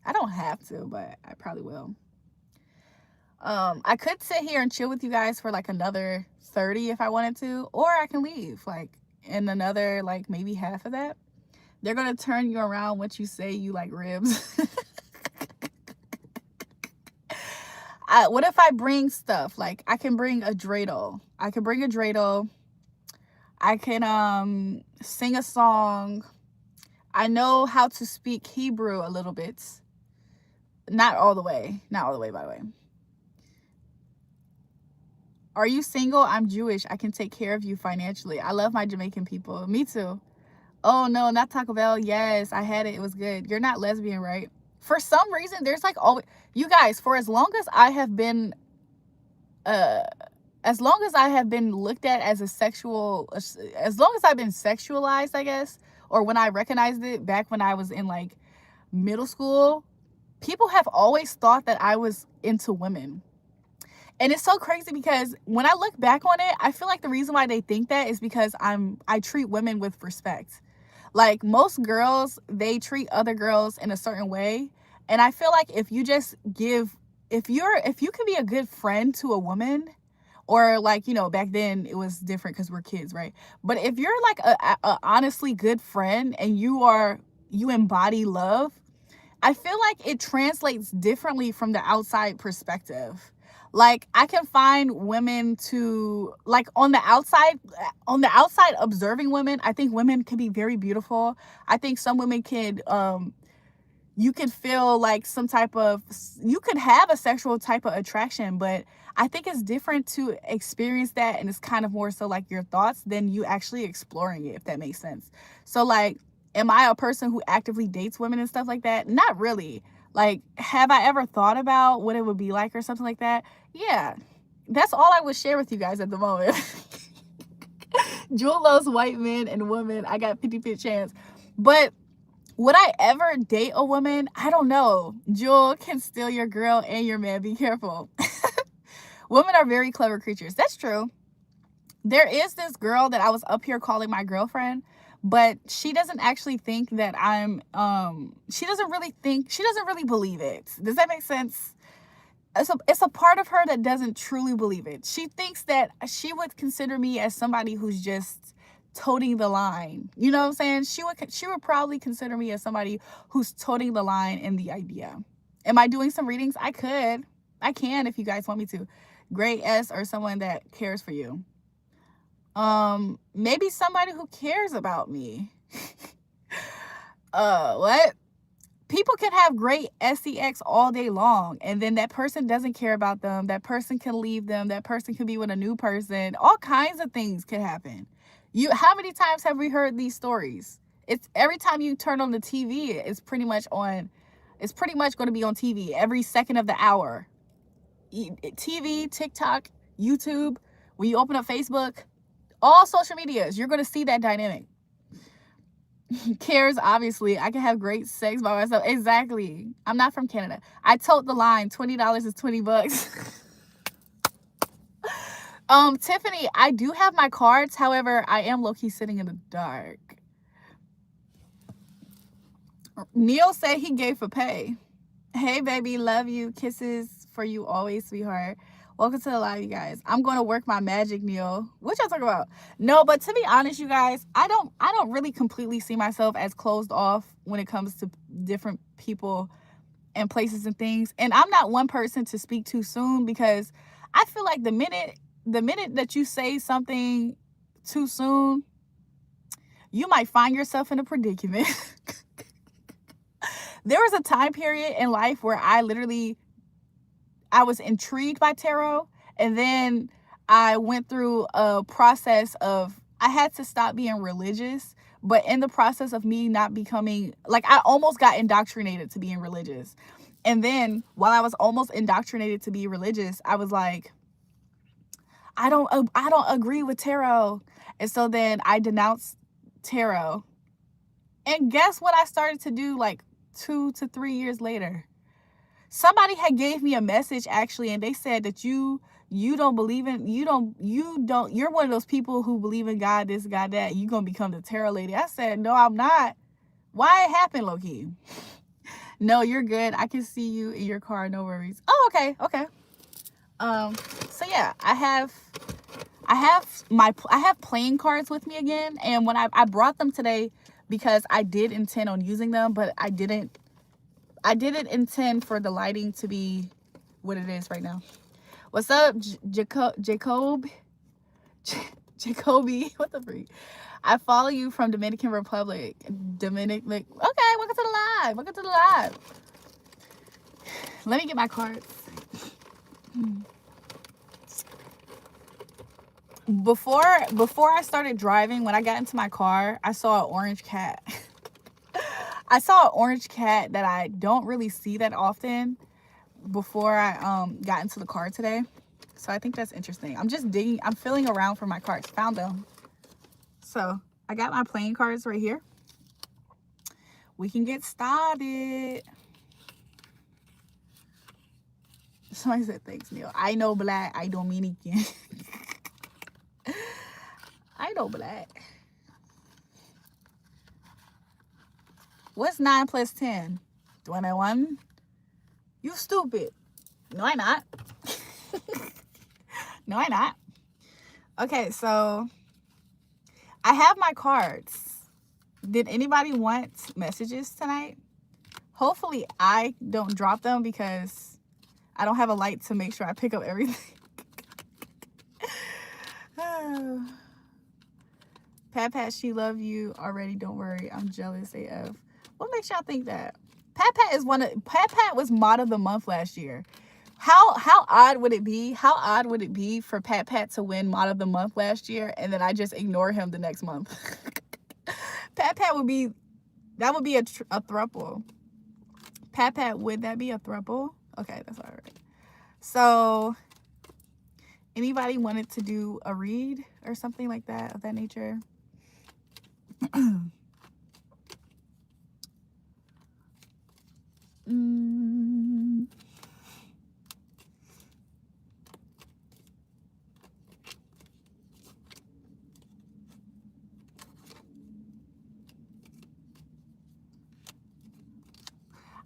I don't have to, but I probably will. I could sit here and chill with you guys for like another 30 if I wanted to, or I can leave like in another like maybe half of that. They're gonna turn you around once you say you like ribs. What if I bring stuff? Like I can bring a dreidel. I can sing a song. I know how to speak Hebrew a little bit. Not all the way, by the way. Are you single? I'm Jewish. I can take care of you financially. I love my Jamaican people. Me too. Oh no, not Taco Bell. Yes, I had it. It was good. You're not lesbian, right? For some reason, there's like always, you guys, for as long as I have been looked at as a sexual, as long as I've been sexualized, I guess, or when I recognized it back when I was in like middle school, people have always thought that I was into women. And it's so crazy because when I look back on it, I feel like the reason why they think that is because I treat women with respect. Like most girls, they treat other girls in a certain way. And I feel like if you can be a good friend to a woman, or like, you know, back then it was different because we're kids, right? But if you're like a honestly good friend and you embody love, I feel like it translates differently from the outside perspective. Like I can find women to like on the outside observing women. I think women can be very beautiful. I think some women could, you could feel like you could have a sexual type of attraction, but I think it's different to experience that. And it's kind of more so like your thoughts than you actually exploring it, if that makes sense. So like, am I a person who actively dates women and stuff like that? Not really. Like, have I ever thought about what it would be like or something like that? Yeah. That's all I would share with you guys at the moment. Jewel loves white men and women. I got 50-50 chance. But would I ever date a woman? I don't know. Jewel can steal your girl and your man. Be careful. Women are very clever creatures. That's true. There is this girl that I was up here calling my girlfriend, but she doesn't actually think that she doesn't really believe it. Does that make sense? It's a part of her that doesn't truly believe it. She thinks that she would consider me as somebody who's just toting the line. You know what I'm saying? She would probably consider me as somebody who's toting the line in the idea. Am I doing some readings? I can if you guys want me to. Great S or someone that cares for you. Maybe somebody who cares about me. What? People can have great sex all day long, and then that person doesn't care about them. That person can leave them. That person can be with a new person. All kinds of things can happen. How many times have we heard these stories? It's every time you turn on the TV, it's pretty much going to be on TV every second of the hour. TV, TikTok, YouTube, when you open up Facebook, all social medias, you're going to see that dynamic. Cares, obviously. I can have great sex by myself. Exactly. I'm not from Canada. I told the line, $20 is $20. Tiffany, I do have my cards. However, I am low-key sitting in the dark. Neil said he gave for pay. Hey, baby, love you. Kisses for you always, sweetheart. Welcome to the live, you guys. I'm going to work my magic, Neil. What y'all talking about? No, but to be honest, you guys, I don't really completely see myself as closed off when it comes to different people and places and things. And I'm not one person to speak too soon, because I feel like the minute that you say something too soon, you might find yourself in a predicament. There was a time period in life where I was intrigued by tarot, and then I went through a process of, I had to stop being religious, but in the process of me not becoming, like, I almost got indoctrinated to being religious. And then while I was almost indoctrinated to be religious, I was like, I don't agree with tarot. And so then I denounced tarot. And guess what I started to do like 2 to 3 years later? Somebody had gave me a message, actually, and they said that you don't believe in, you're one of those people who believe in God, this, God, that, you gonna become the tarot lady. I said, no, I'm not. Why it happened, low-key? No, you're good. I can see you in your car, no worries. Oh, okay. So yeah, I have playing cards with me again, and when I brought them today because I did intend on using them, but I didn't intend for the lighting to be what it is right now. What's up, Jacoby? What the freak? I follow you from Dominican Republic. Okay, welcome to the live. Let me get my cards. Before I started driving, when I got into my car, I saw an orange cat. I saw an orange cat that I don't really see that often before I got into the car today. So I think that's interesting. I'm just digging. I'm feeling around for my cards. Found them. So I got my playing cards right here. We can get started. Somebody said, thanks, Neil. I know black. I Dominican. I know black. What's 9 plus 10? 21? You stupid. No, I'm not. No, I'm not. Okay, so I have my cards. Did anybody want messages tonight? Hopefully I don't drop them because I don't have a light to make sure I pick up everything. Pat, she love you already. Don't worry. I'm jealous AF. What makes y'all think that? Pat was mod of the month last year. How odd would it be? How odd would it be for Pat to win mod of the month last year and then I just ignore him the next month? Pat would be, that would be a throuple. Pat, would that be a throuple? Okay, that's all right. So anybody wanted to do a read or something like that, of that nature?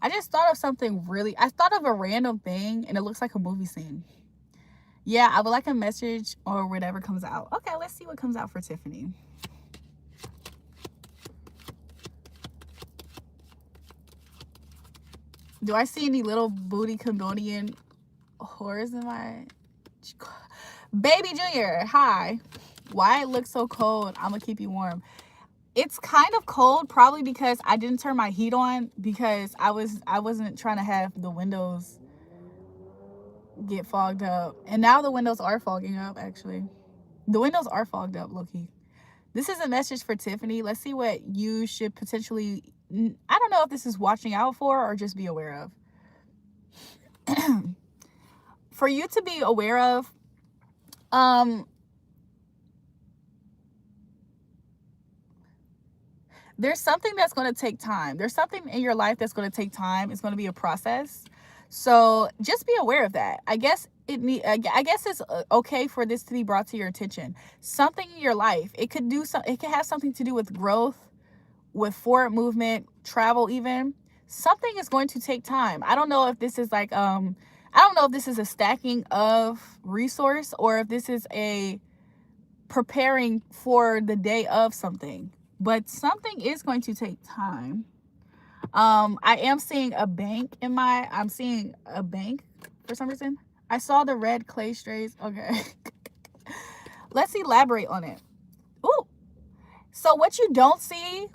I just thought of something I thought of a random thing and it looks like a movie scene. Yeah, I would like a message or whatever comes out. Okay, let's see what comes out for Tiffany. Do I see any little booty Cambodian whores in my... Baby Junior, hi. Why it looks so cold? I'm gonna keep you warm. It's kind of cold, probably because I didn't turn my heat on because I wasn't trying to have the windows get fogged up. And now the windows are fogging up, actually. The windows are fogged up, low-key. This is a message for Tiffany. Let's see what you should potentially... I don't know if this is watching out for or just be aware of. For you to be aware of, there's something that's going to take time. There's something in your life that's going to take time. It's going to be a process. So just be aware of that. I guess I guess it's okay for this to be brought to your attention. Something in your life, it could have something to do with growth, with forward movement, travel even. Something is going to take time. I don't know if this is like I don't know if this is a stacking of resource or if this is a preparing for the day of something. But something is going to take time. I am seeing a bank I'm seeing a bank for some reason. I saw the red clay strays. Okay. Let's elaborate on it. Ooh. So what you don't see,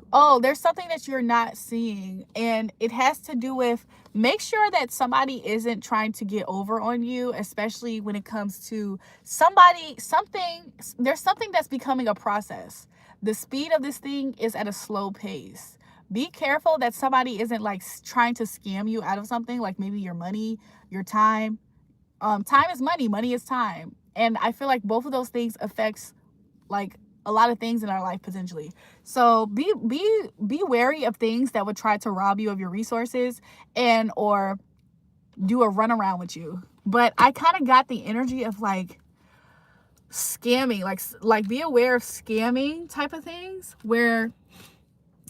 there's something that you're not seeing. And it has to do with, make sure that somebody isn't trying to get over on you, especially when it comes to there's something that's becoming a process. The speed of this thing is at a slow pace. Be careful that somebody isn't like trying to scam you out of something, like maybe your money, your time. Time is money, money is time. And I feel like both of those things affects like a lot of things in our life potentially. So be wary of things that would try to rob you of your resources and or do a runaround with you. But I kind of got the energy of like scamming, like be aware of scamming type of things where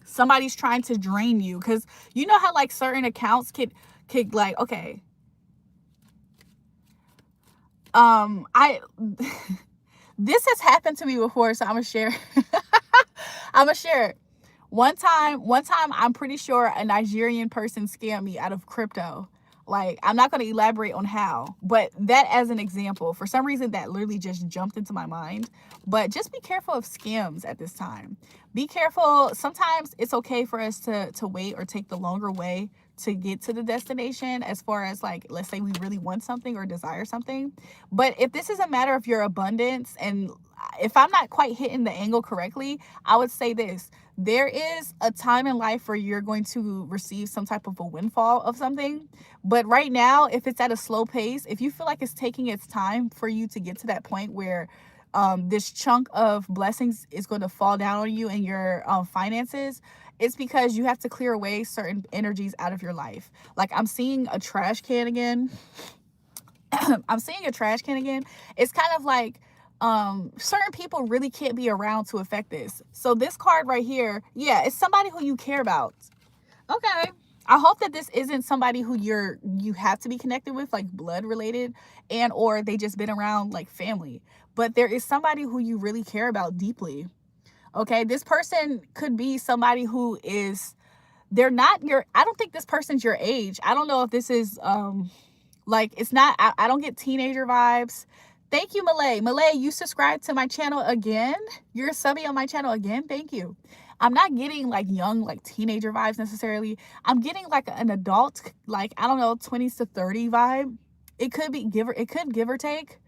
somebody's trying to drain you, because you know how like certain accounts could like, okay, this has happened to me before, so I'm gonna share. I'm gonna share it. One time, I'm pretty sure a Nigerian person scammed me out of crypto. Like, I'm not gonna elaborate on how, but that as an example, for some reason that literally just jumped into my mind. But just be careful of scams at this time. Be careful. Sometimes it's okay for us to wait or take the longer way to get to the destination, as far as like, let's say we really want something or desire something. But if this is a matter of your abundance, and if I'm not quite hitting the angle correctly, I would say this: there is a time in life where you're going to receive some type of a windfall of something. But right now, if it's at a slow pace, if you feel like it's taking its time for you to get to that point where this chunk of blessings is going to fall down on you and your finances, it's because you have to clear away certain energies out of your life. Like, I'm seeing a trash can again. I'm seeing a trash can again. It's kind of like certain people really can't be around to affect this. So this card right here, yeah, it's somebody who you care about. Okay. I hope that this isn't somebody who you have to be connected with, like blood related, and or they just been around like family. But there is somebody who you really care about deeply. Okay, this person could be somebody who is, they're not your, I don't think this person's your age. I don't know if this is like, it's not, I don't get teenager vibes. Thank you, Malay. Malay, you subscribed to my channel again. You're subbing on my channel again. Thank you. I'm not getting like young, like teenager vibes necessarily. I'm getting like an adult, like, I don't know, 20s to 30 vibe. It could be give or take.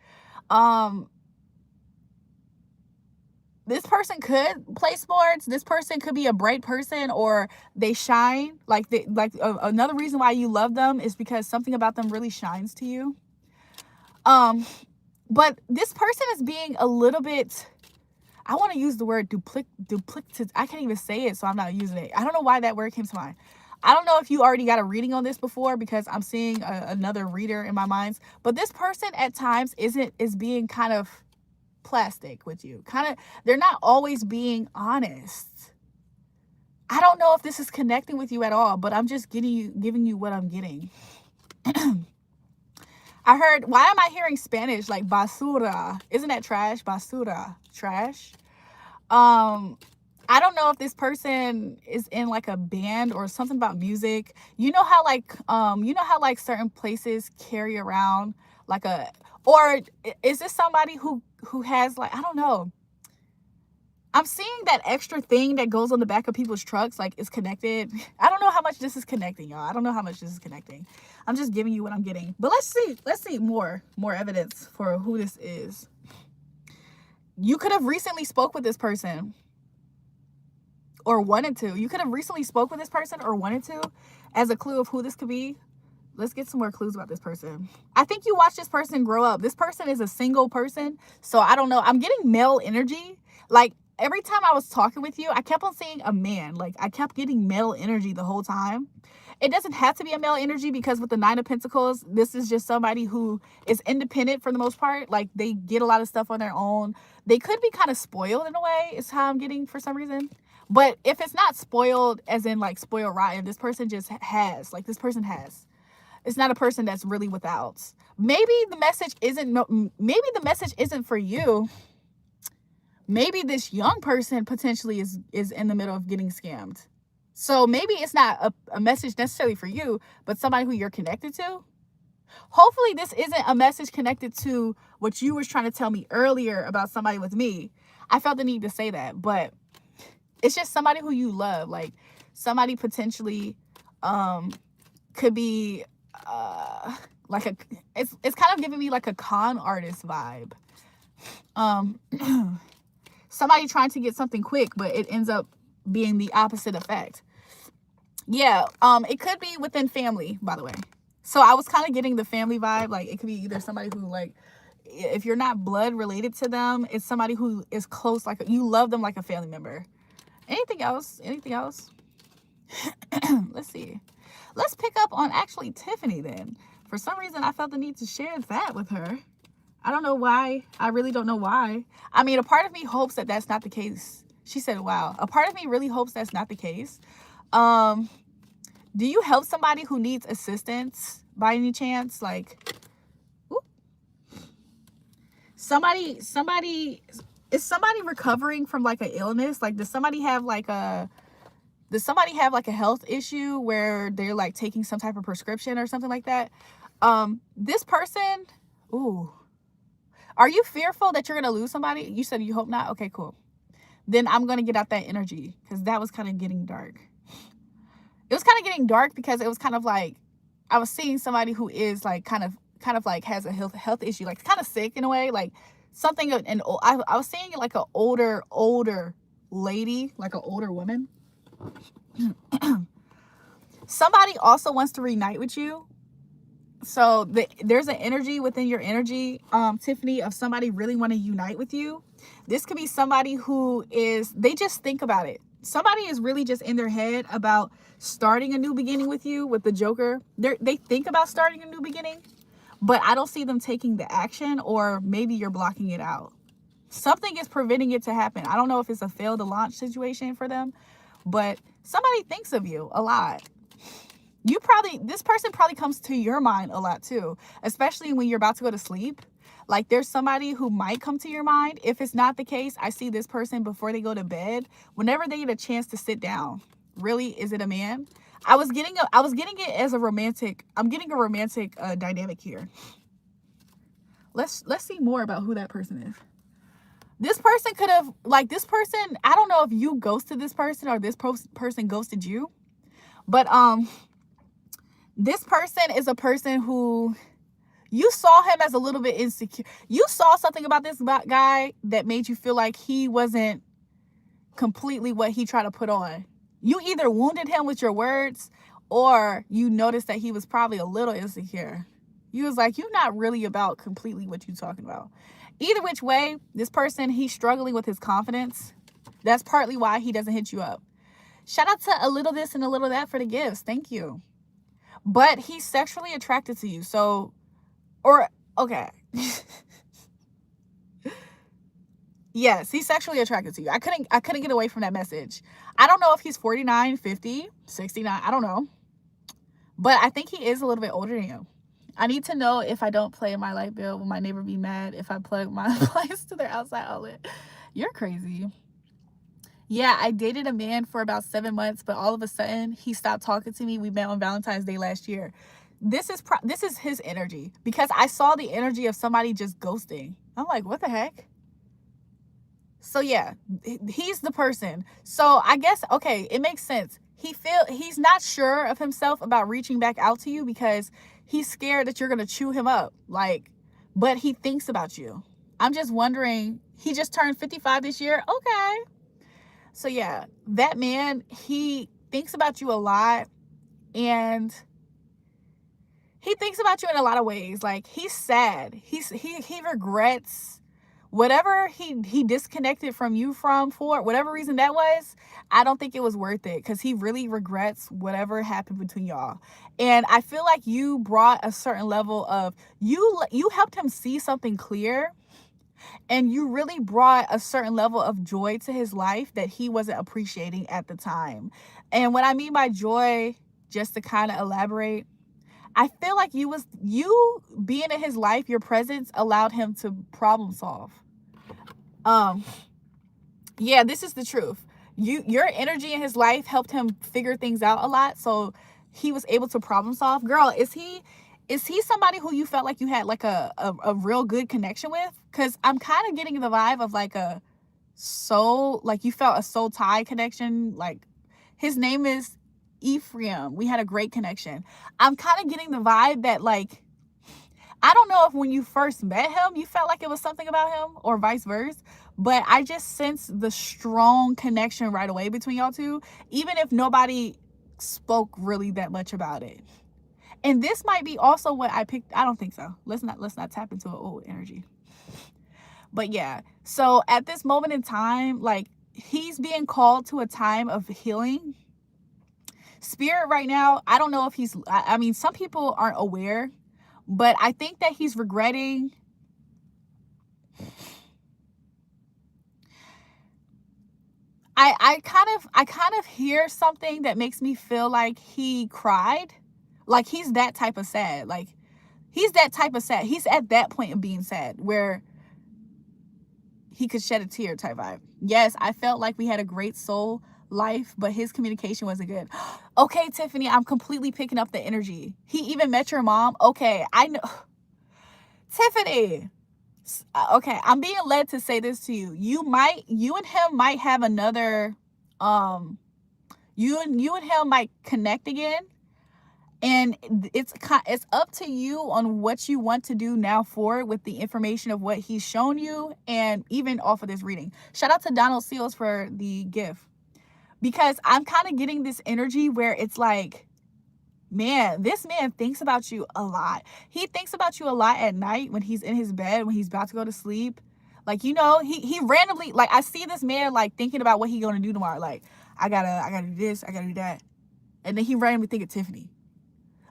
This person could play sports. This person could be a bright person, or they shine. Another reason why you love them is because something about them really shines to you. But this person is being a little bit, I want to use the word duplicative. I can't even say it, so I'm not using it. I don't know why that word came to mind. I don't know if you already got a reading on this before, because I'm seeing another reader in my mind. But this person at times is being kind of plastic with you. They're not always being honest. I don't know if this is connecting with you at all, but I'm just giving you what I'm getting. I heard, why am I hearing Spanish like basura? Isn't that trash? Basura, trash. I don't know if this person is in like a band or something about music. You know how like certain places carry around like or is this somebody who has like, I don't know. I'm seeing that extra thing that goes on the back of people's trucks, like it's connected. I don't know how much this is connecting, y'all. I don't know how much this is connecting. I'm just giving you what I'm getting. But let's see more evidence for who this is. You could have recently spoke with this person or wanted to. You could have recently spoke with this person or wanted to, as a clue of who this could be. Let's get some more clues about this person. I think you watch this person grow up. This person is a single person. So I don't know. I'm getting male energy. Like, every time I was talking with you, I kept on seeing a man. Like, I kept getting male energy the whole time. It doesn't have to be a male energy, because with the Nine of Pentacles, this is just somebody who is independent for the most part. Like, they get a lot of stuff on their own. They could be kind of spoiled in a way, is how I'm getting for some reason. But if it's not spoiled, as in like spoiled rotten, this person just has. Like, this person has. It's not a person that's really without. Maybe the message isn't, maybe the message isn't for you. Maybe this young person potentially is in the middle of getting scammed. So maybe it's not a message necessarily for you, but somebody who you're connected to. Hopefully this isn't a message connected to what you was trying to tell me earlier about somebody with me. I felt the need to say that, but it's just somebody who you love. Like, somebody potentially could be like a, it's kind of giving me like a con artist vibe. Somebody trying to get something quick, but it ends up being the opposite effect. Yeah, it could be within family, by the way. So I was kind of getting the family vibe. Like, it could be either somebody who, like, if you're not blood related to them, it's somebody who is close, like you love them like a family member. Anything else? Anything else? Let's see. Let's pick up on actually Tiffany then. For some reason, I felt the need to share that with her. I don't know why. I really don't know why. I mean, a part of me hopes that that's not the case. She said, wow. A part of me really hopes that's not the case. Do you help somebody who needs assistance by any chance? Like, ooh. Is somebody recovering from like an illness? Like, does somebody have like a health issue where they're like taking some type of prescription or something like that? This person, ooh. Are you fearful that you're going to lose somebody? You said you hope not? Okay, cool. Then I'm going to get out that energy, because that was kind of getting dark. It was kind of getting dark because it was kind of like I was seeing somebody who is like kind of like has a health issue, like kind of sick in a way, like something. And I was seeing like an older lady, like an older woman. Somebody also wants to reunite with you. So there's an energy within your energy, Tiffany, of somebody really want to unite with you. This could be somebody who is, they just think about it. Somebody is really just in their head about starting a new beginning with you, with the Joker. They think about starting a new beginning, but I don't see them taking the action, or maybe you're blocking it out. Something is preventing it to happen. I don't know if it's a failed to launch situation for them, but somebody thinks of you a lot. This person probably comes to your mind a lot too, especially when you're about to go to sleep. Like, there's somebody who might come to your mind. If it's not the case, I see this person before they go to bed, whenever they get a chance to sit down. Really, is it a man? I was getting it as a romantic. I'm getting a romantic dynamic here. Let's see more about who that person is. This person could have, like, this person, I don't know if you ghosted this person or this person ghosted you, but this person is a person who you saw him as a little bit insecure. You saw something about this guy that made you feel like he wasn't completely what he tried to put on. You either wounded him with your words, or you noticed that he was probably a little insecure. You was like, you're not really about completely what you're talking about. Either which way, this person, he's struggling with his confidence. That's partly why he doesn't hit you up. Shout out to a little this and a little that for the gifts. Thank you. But he's sexually attracted to you. So, or, okay. Yes, he's sexually attracted to you. I couldn't get away from that message. I don't know if he's 49, 50, 69. I don't know. But I think he is a little bit older than you. I need to know if I don't play my light bill, will my neighbor be mad if I plug my lights to their outside outlet? You're crazy. Yeah, I dated a man for about 7 months, but all of a sudden he stopped talking to me. We met on Valentine's Day last year. This is his energy, because I saw the energy of somebody just ghosting. I'm like, what the heck? So yeah, he's the person. So I guess, okay, it makes sense. He's not sure of himself about reaching back out to you because he's scared that you're going to chew him up. Like, but he thinks about you. I'm just wondering, he just turned 55 this year. Okay. So yeah, that man, he thinks about you a lot, and he thinks about you in a lot of ways. Like, he's sad. He regrets whatever he disconnected from you from for whatever reason that was, I don't think it was worth it, because he really regrets whatever happened between y'all. And I feel like you brought a certain level of, you helped him see something clear, and you really brought a certain level of joy to his life that he wasn't appreciating at the time. And what I mean by joy, just to kind of elaborate, I feel like you being in his life, your presence allowed him to problem solve. Yeah, this is the truth. Your energy in his life helped him figure things out a lot, so he was able to problem solve. Girl, is he somebody who you felt like you had like a real good connection with? Because I'm kind of getting the vibe of like a soul, like you felt a soul tie connection. Like, his name is Ephraim. We had a great connection. I'm kind of getting the vibe that, like, I don't know if when you first met him you felt like it was something about him or vice versa, but I just sensed the strong connection right away between y'all two, even if nobody spoke really that much about it. And this might be also what I picked. I don't think so. Let's not tap into an old energy. But yeah, so at this moment in time, like, he's being called to a time of healing. Spirit right now, I don't know if he's, I mean, some people aren't aware, but I think that he's regretting. I kind of hear something that makes me feel like he cried. Like, he's that type of sad. Like, he's that type of sad. He's at that point of being sad where he could shed a tear type vibe. Yes, I felt like we had a great soul life, but his communication wasn't good. Okay, Tiffany, I'm completely picking up the energy. He even met your mom. Okay, I know. Tiffany, okay, I'm being led to say this to you. You and him might have another, you and him might connect again. And it's up to you on what you want to do now forward with the information of what he's shown you, and even off of this reading. Shout out to Donald Seals for the gift, because I'm kind of getting this energy where it's like, man, this man thinks about you a lot. He thinks about you a lot at night when he's in his bed, when he's about to go to sleep. Like, you know, he randomly, like, I see this man like thinking about what he's gonna do tomorrow. Like, I gotta do this, I gotta do that, and then he randomly think of Tiffany.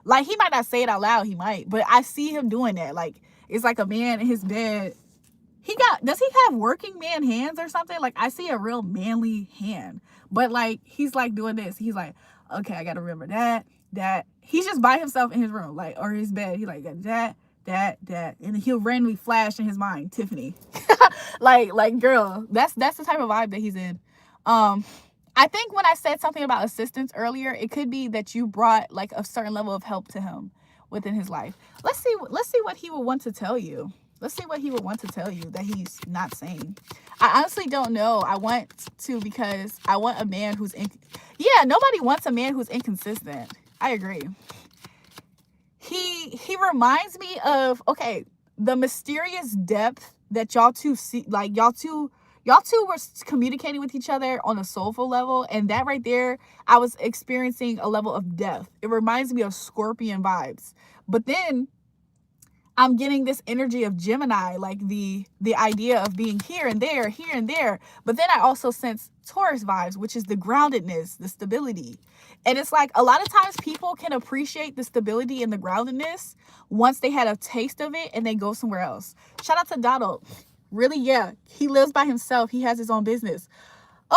Like, he might not say it out loud, he might, but I see him doing that. Like, it's like a man in his bed. Does he have working man hands or something? Like, I see a real manly hand, but like, he's like doing this. He's like, okay, I gotta remember that. He's just by himself in his room, like, or his bed. He like, that, and he'll randomly flash in his mind, Tiffany. like, girl, that's the type of vibe that he's in. I think when I said something about assistance earlier, it could be that you brought like a certain level of help to him within his life. Let's see what he would want to tell you. Let's see what he would want to tell you that he's not saying. I honestly don't know. I want to, because I want a man who's nobody wants a man who's inconsistent. I agree. He reminds me of, okay, the mysterious depth that y'all two see, like y'all two were communicating with each other on a soulful level, and that right there, I was experiencing a level of depth. It reminds me of Scorpion vibes. But then I'm getting this energy of Gemini, like the idea of being here and there. But then I also sense Taurus vibes, which is the groundedness, the stability. And it's like, a lot of times people can appreciate the stability and the groundedness once they had a taste of it and they go somewhere else. Shout out to Donald. Really, yeah, he lives by himself. He has his own business.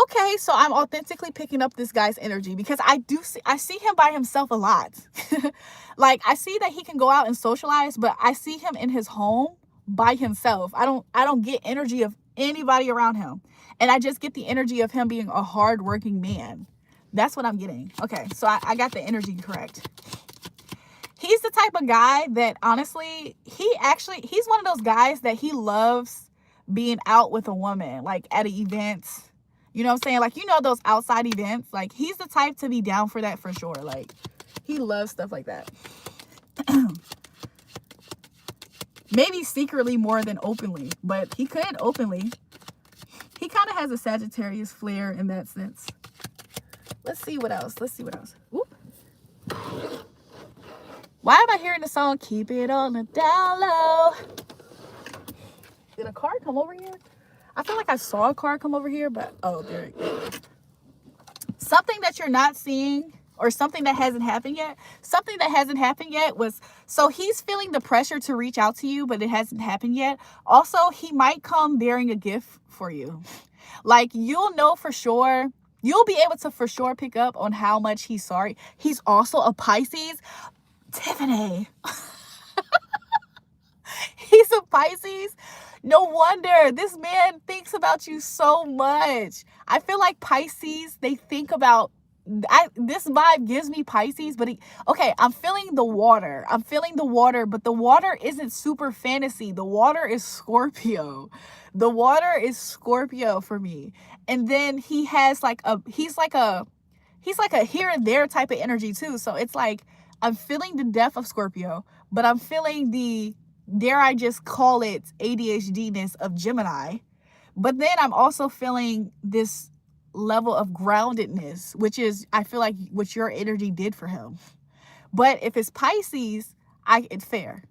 Okay, so I'm authentically picking up this guy's energy, because I see him by himself a lot. Like, I see that he can go out and socialize, but I see him in his home by himself. I don't get energy of anybody around him. And I just get the energy of him being a hardworking man. That's what I'm getting. Okay, so I got the energy correct. He's the type of guy that, honestly, he's one of those guys that he loves being out with a woman, like at an event. You know what I'm saying? Like, you know, those outside events. Like, he's the type to be down for that for sure. Like, he loves stuff like that. Maybe secretly more than openly, but he could openly. He kind of has a Sagittarius flair in that sense. Let's see what else. Oop. Why am I hearing the song Keep It On the Down Low? Did a car come over here? I feel like I saw a card come over here, but oh, there it goes. Something that you're not seeing, or something that hasn't happened yet. Something that hasn't happened yet was, so he's feeling the pressure to reach out to you, but it hasn't happened yet. Also, he might come bearing a gift for you. Like, you'll know for sure. You'll be able to for sure pick up on how much he's sorry. He's also a Pisces. Tiffany. He's a Pisces. No wonder this man thinks about you so much. I feel like Pisces, they think about, this vibe gives me Pisces, but okay, I'm feeling the water. I'm feeling the water, but the water isn't super fantasy. The water is Scorpio. The water is Scorpio for me. And then he has like he's like a here and there type of energy too. So it's like, I'm feeling the depth of Scorpio, but I'm feeling the, dare I just call it, ADHD-ness of Gemini. But then I'm also feeling this level of groundedness, which is, I feel like, what your energy did for him. But if it's Pisces, it's fair.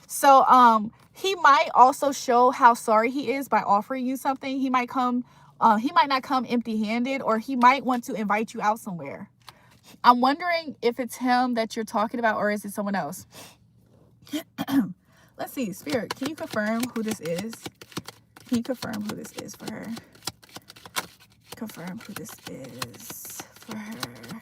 So he might also show how sorry he is by offering you something. He might not come empty-handed, or he might want to invite you out somewhere. I'm wondering if it's him that you're talking about, or is it someone else? Let's see, Spirit, can you confirm who this is? Can you confirm who this is for her? Confirm who this is for her.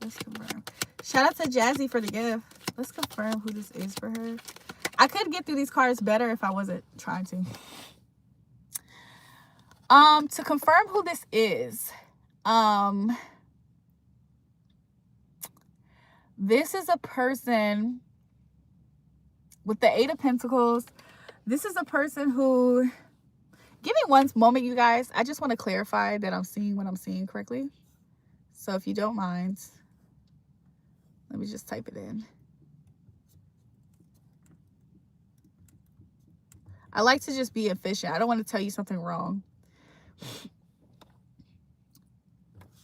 Let's confirm. Shout out to Jazzy for the gift. Let's confirm who this is for her. I could get through these cards better if I wasn't trying to. To confirm who this is, this is a person with the 8 of Pentacles. This is a person who, give me one moment, you guys. I just want to clarify that I'm seeing what I'm seeing correctly. So if you don't mind, let me just type it in. I like to just be efficient. I don't want to tell you something wrong.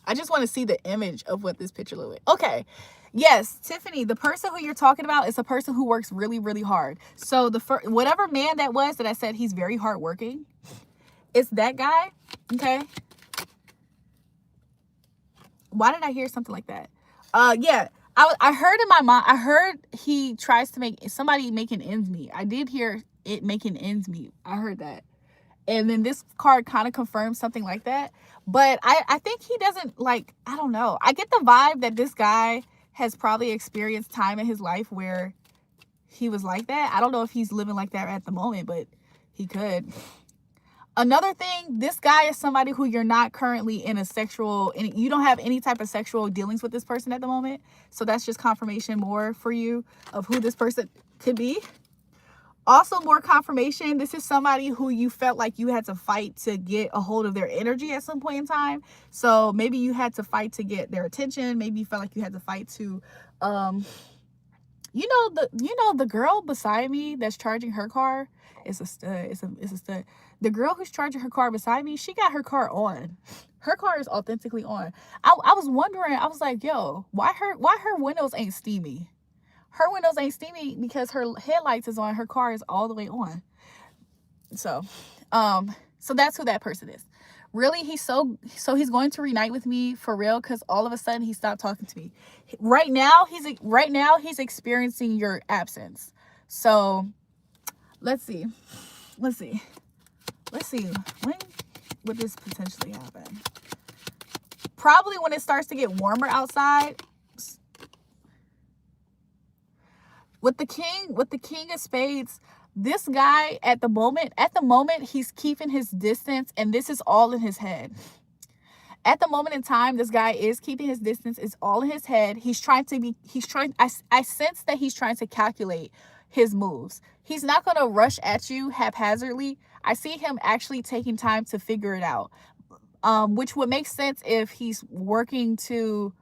I just want to see the image of what this picture looks like. Okay. Yes, Tiffany, the person who you're talking about is a person who works really, really hard. So whatever man that was that I said he's very hardworking, it's that guy. Okay. Why did I hear something like that? Yeah. I heard in my mind, I heard he tries to make somebody making ends meet. I did hear it making ends meet. I heard that. And then this card kind of confirms something like that. But I think he doesn't, like, I don't know. I get the vibe that this guy has probably experienced time in his life where he was like that. I don't know if he's living like that at the moment, but he could. Another thing, this guy is somebody who you're not currently in a sexual, and you don't have any type of sexual dealings with this person at the moment. So that's just confirmation more for you of who this person could be. Also, more confirmation, this is somebody who you felt like you had to fight to get a hold of their energy at some point in time. So maybe you had to fight to get their attention. Maybe you felt like you had to fight to, the girl beside me that's charging her car is a stud. It's a stud. The girl who's charging her car beside me, she got her car on. Her car is authentically on. I was wondering, I was like, yo, why her windows ain't steamy? Her windows ain't steamy because her headlights is on. Her car is all the way on. So that's who that person is. Really, he's going to reunite with me for real, because all of a sudden he stopped talking to me. Right now he's experiencing your absence. So let's see. When would this potentially happen? Probably when it starts to get warmer outside. With the king of spades, this guy at the moment, he's keeping his distance, and this is all in his head. At the moment in time, this guy is keeping his distance. It's all in his head. I sense that he's trying to calculate his moves. He's not going to rush at you haphazardly. I see him actually taking time to figure it out, which would make sense if he's working to,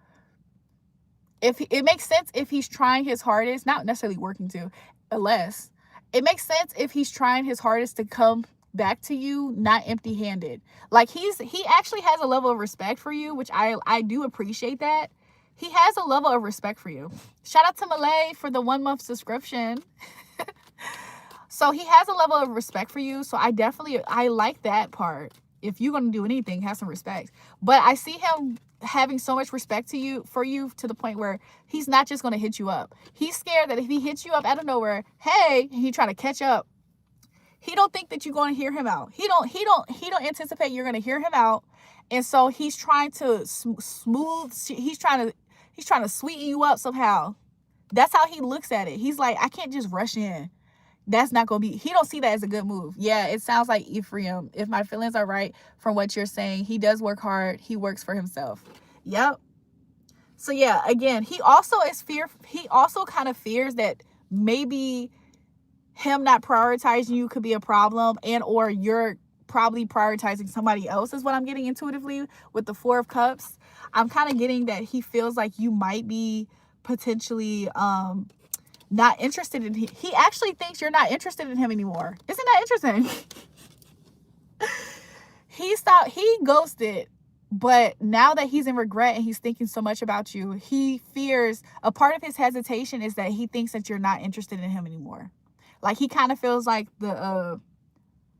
it makes sense if he's trying his hardest, not necessarily working to, unless it makes sense if he's trying his hardest to come back to you, not empty-handed. Like he actually has a level of respect for you, which I do appreciate that. He has a level of respect for you. Shout out to Malay for the 1-month subscription. So he has a level of respect for you. So I like that part. If you're gonna do anything, have some respect. But I see him having so much respect for you to the point where he's not just gonna hit you up. He's scared that if he hits you up out of nowhere, hey, and he trying to catch up, he don't think that you're gonna hear him out. He don't anticipate you're gonna hear him out, and so he's trying to he's trying to sweeten you up somehow. That's how he looks at it. He's like, I can't just rush in. That's not going to be, he don't see that as a good move. Yeah, it sounds like Ephraim. If my feelings are right from what you're saying, he does work hard. He works for himself. Yep. So yeah, again, he also kind of fears that maybe him not prioritizing you could be a problem, and or you're probably prioritizing somebody else, is what I'm getting intuitively with the Four of Cups. I'm kind of getting that he feels like you might be potentially not interested in him. He actually thinks you're not interested in him anymore. Isn't that interesting? He ghosted, but now that he's in regret and he's thinking so much about you, he fears, a part of his hesitation is that he thinks that you're not interested in him anymore. Like he kind of feels like the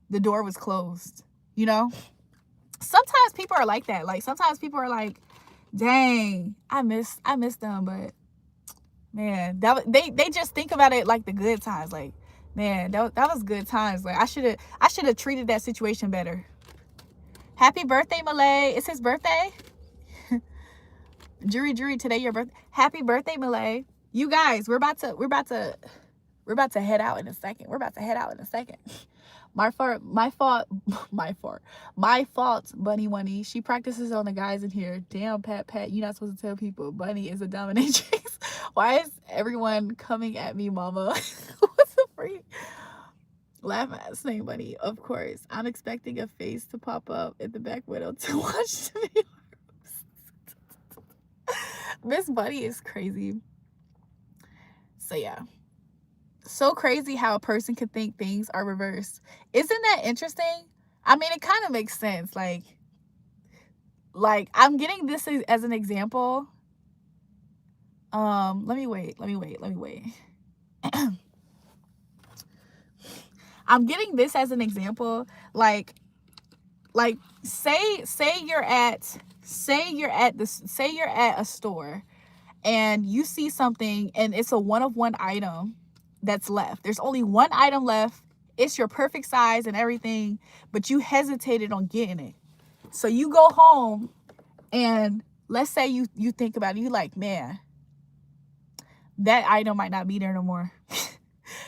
door was closed, you know? Sometimes people are like that. Like sometimes people are like, dang, I miss them, but man, they just think about it like the good times. Like, man, that was good times. Like I should have treated that situation better. Happy birthday, Malay. It's his birthday. Jury, today your birthday. Happy birthday, Malay. You guys, we're about to head out in a second. My fault, Bunny Bunny. She practices on the guys in here. Damn, Pat, you're not supposed to tell people Bunny is a dominatrix. Why is everyone coming at me, mama? What's the freak? Laugh at saying Bunny. Of course. I'm expecting a face to pop up at the back window to watch the video. Miss Bunny is crazy. So yeah. So crazy how a person could think things are reversed. Isn't that interesting? I mean, it kind of makes sense. Like I'm getting this as an example. Let me wait. I'm getting this as an example. Like say you're at a store and you see something and it's a one-of-one item that's left. There's only one item left. It's your perfect size and everything, but you hesitated on getting it. So you go home and let's say you think about it. You like, man, that item might not be there no more.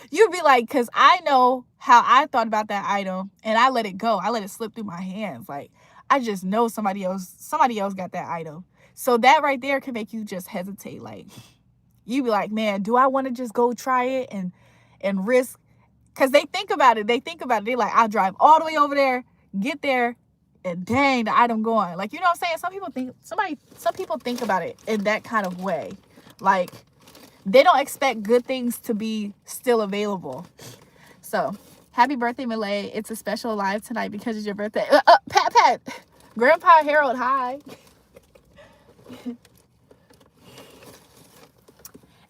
You'd be like, because I know how I thought about that item and I let it go. I let it slip through my hands. Like, I just know somebody else got that item. So that right there can make you just hesitate. Like, you be like, man, do I want to just go try it and risk? Because they think about it. They're like, I'll drive all the way over there, get there, and dang, the item gone. Like, you know what I'm saying? Some people think about it in that kind of way. Like, they don't expect good things to be still available. So, happy birthday, Malay. It's a special live tonight because it's your birthday. Pat. Grandpa Harold, hi.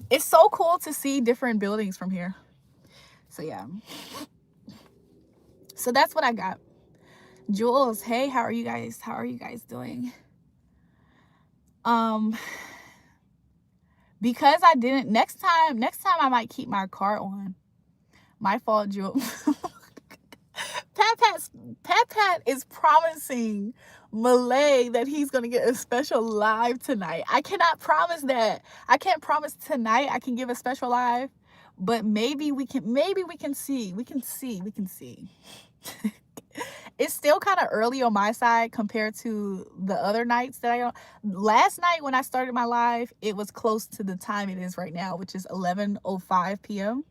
It's so cool to see different buildings from here. So, yeah. So, that's what I got. Jules, hey, how are you guys? How are you guys doing? Because I didn't, next time I might keep my car on. My fault, Jules. Pat is promising Malay that he's gonna get a special live tonight. I cannot promise that. I can't promise tonight I can give a special live, but maybe we can see. We can see. It's still kind of early on my side compared to the other nights that I last night when I started my live, it was close to the time it is right now, which is 11:05 p.m.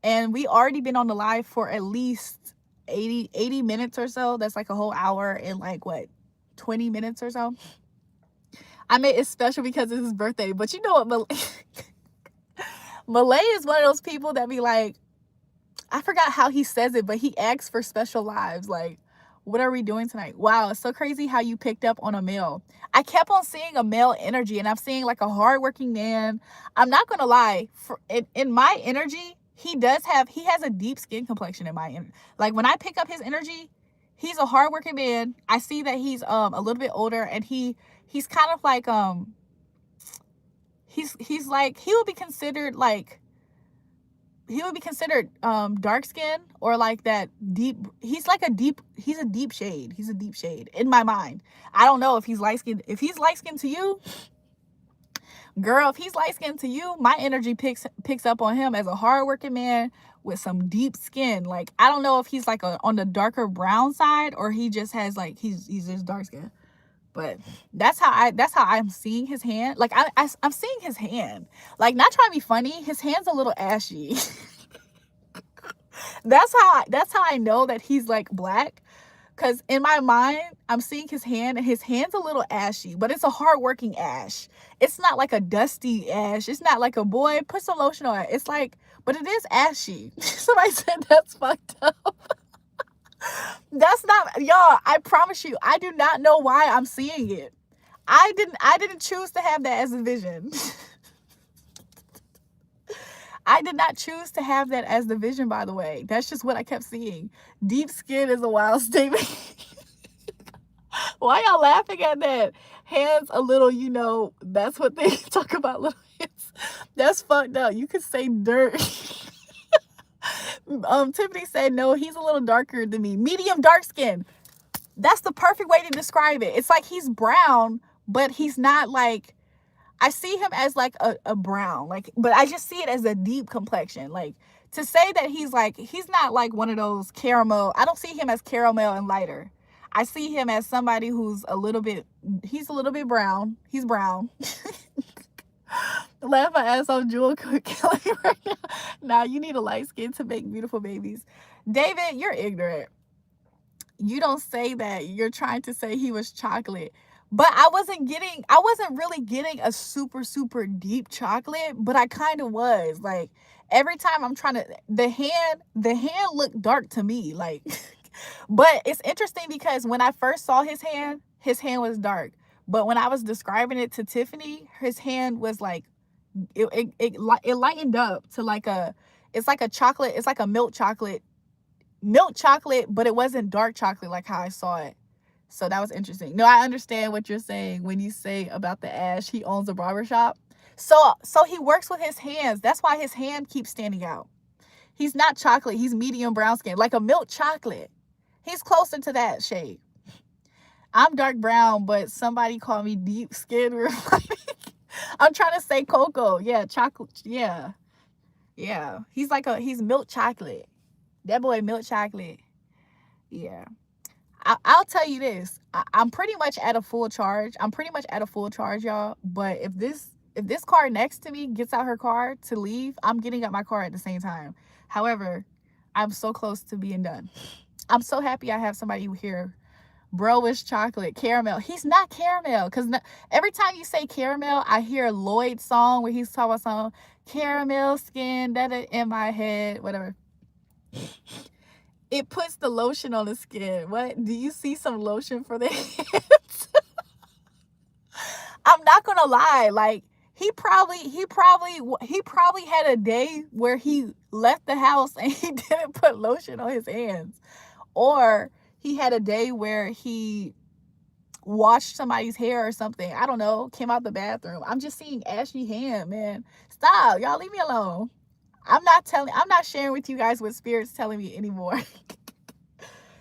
And we already been on the live for at least 80 minutes or so. That's like a whole hour and like what, 20 minutes or so. I mean, it's special because it's his birthday, but you know what, Malay is one of those people that be like, I forgot how he says it, but he asks for special lives. Like, what are we doing tonight? Wow, it's so crazy how you picked up on a male. I kept on seeing a male energy, and I'm seeing like a hardworking man. I'm not gonna lie, in my energy, he has a deep skin complexion in my, like when I pick up his energy, he's a hardworking man. I see that he's a little bit older, and he's kind of like he's like he would be considered dark skin, or like that deep, he's a deep shade. He's a deep shade in my mind. I don't know if he's light skinned. If he's light skinned to you, girl, if he's light skinned to you, my energy picks up on him as a hardworking man with some deep skin. Like, I don't know if he's like on the darker brown side, or he just has like he's just dark skin. But that's how I'm seeing his hand. Like I'm seeing his hand. Like, not trying to be funny, his hand's a little ashy. That's how I know that he's like black. Cause in my mind, I'm seeing his hand, and his hand's a little ashy, but it's a hardworking ash. It's not like a dusty ash. It's not like a boy, put some lotion on it. It's like, but it is ashy. Somebody said that's fucked up. That's not, y'all, I promise you, I do not know why I'm seeing it. I didn't choose to have that as a vision. I did not choose to have that as the vision, by the way. That's just what I kept seeing. Deep skin is a wild statement. Why y'all laughing at that? Hands a little, you know, that's what they talk about, little hands. That's fucked up. You could say dirt. Tiffany said, no, he's a little darker than me. Medium dark skin. That's the perfect way to describe it. It's like he's brown, but he's not like, I see him as like a brown, like, but I just see it as a deep complexion. Like, to say that he's not like one of those caramel. I don't see him as caramel and lighter. I see him as somebody who's he's a little bit brown. He's brown. Laugh my ass off, Jewel Kelly right now. Nah, you need a light skin to make beautiful babies. David, you're ignorant. You don't say that. You're trying to say he was chocolate. But I wasn't really getting a super, super deep chocolate, but I kind of was. Like, every time I'm trying to, the hand looked dark to me. Like, but it's interesting because when I first saw his hand was dark. But when I was describing it to Tiffany, his hand was like, it lightened up to like it's like a chocolate, it's like a milk chocolate, but it wasn't dark chocolate like how I saw it. So that was interesting. No, I understand what you're saying when you say about the ash. He owns a barbershop. So he works with his hands. That's why his hand keeps standing out. He's not chocolate. He's medium brown skin, like a milk chocolate. He's closer to that shade. I'm dark brown, but somebody called me deep skin. I'm trying to say cocoa. Yeah, chocolate. Yeah. Yeah. He's milk chocolate. That boy milk chocolate. Yeah. I'll tell you this. I'm pretty much at a full charge. Y'all. But if this car next to me gets out her car to leave, I'm getting out my car at the same time. However, I'm so close to being done. I'm so happy I have somebody here. Bro is chocolate. Caramel. He's not caramel. Because every time you say caramel, I hear Lloyd's song where he's talking about some caramel skin that in my head. Whatever. It puts the lotion on the skin. What? Do you see some lotion for the hands? I'm not gonna lie. Like, he probably had a day where he left the house and he didn't put lotion on his hands, or he had a day where he washed somebody's hair or something. I don't know. Came out the bathroom. I'm just seeing ashy hand, man. Stop, y'all. Leave me alone. I'm not sharing with you guys what Spirit's telling me anymore.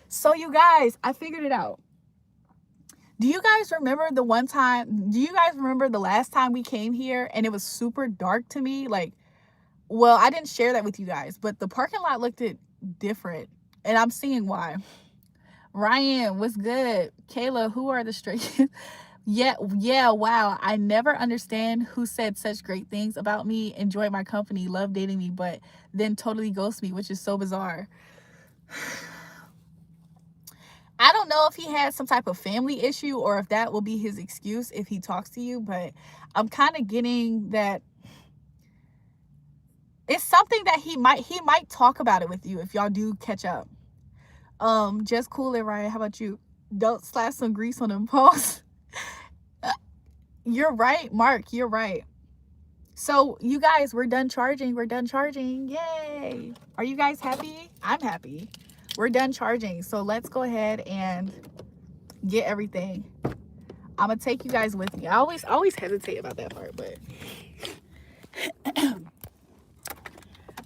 So you guys, I figured it out. Do you guys remember the last time we came here and it was super dark to me? Like, well, I didn't share that with you guys, but the parking lot looked different, and I'm seeing why. Ryan, what's good? Kayla, who are the straight? Yeah, wow. I never understand who said such great things about me, enjoy my company, love dating me, but then totally ghost me, which is so bizarre. I don't know if he had some type of family issue or if that will be his excuse if he talks to you, but I'm kind of getting that it's something that he might talk about it with you if y'all do catch up. Just cool it, Ryan. How about you? Don't slash some grease on them paws. You're right, Mark. You're right. So you guys, we're done charging. We're done charging. Yay. Are you guys happy? I'm happy. We're done charging. So let's go ahead and get everything. I'm gonna take you guys with me. I always hesitate about that part, but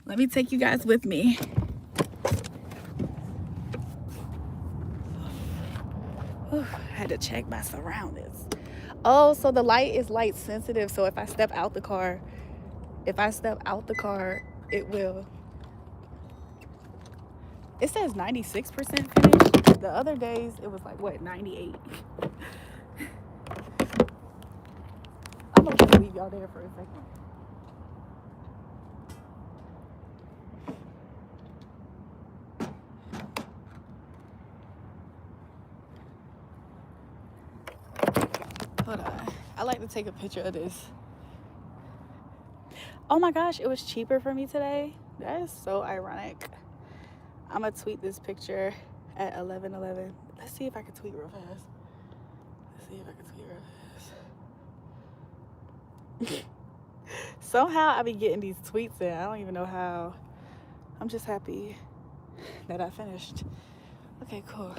let me take you guys with me. Whew, I had to check my surroundings. Oh, so the light is light sensitive. So if I step out the car, it will. It says 96% finished. The other days it was like what, 98. I'm gonna just leave y'all there for a second. Hold on. I like to take a picture of this. Oh my gosh, it was cheaper for me today. That is so ironic. I'm gonna tweet this picture at 11:11. Let's see if I can tweet real fast. Somehow I be getting these tweets in. I don't even know how. I'm just happy that I finished. Okay, cool.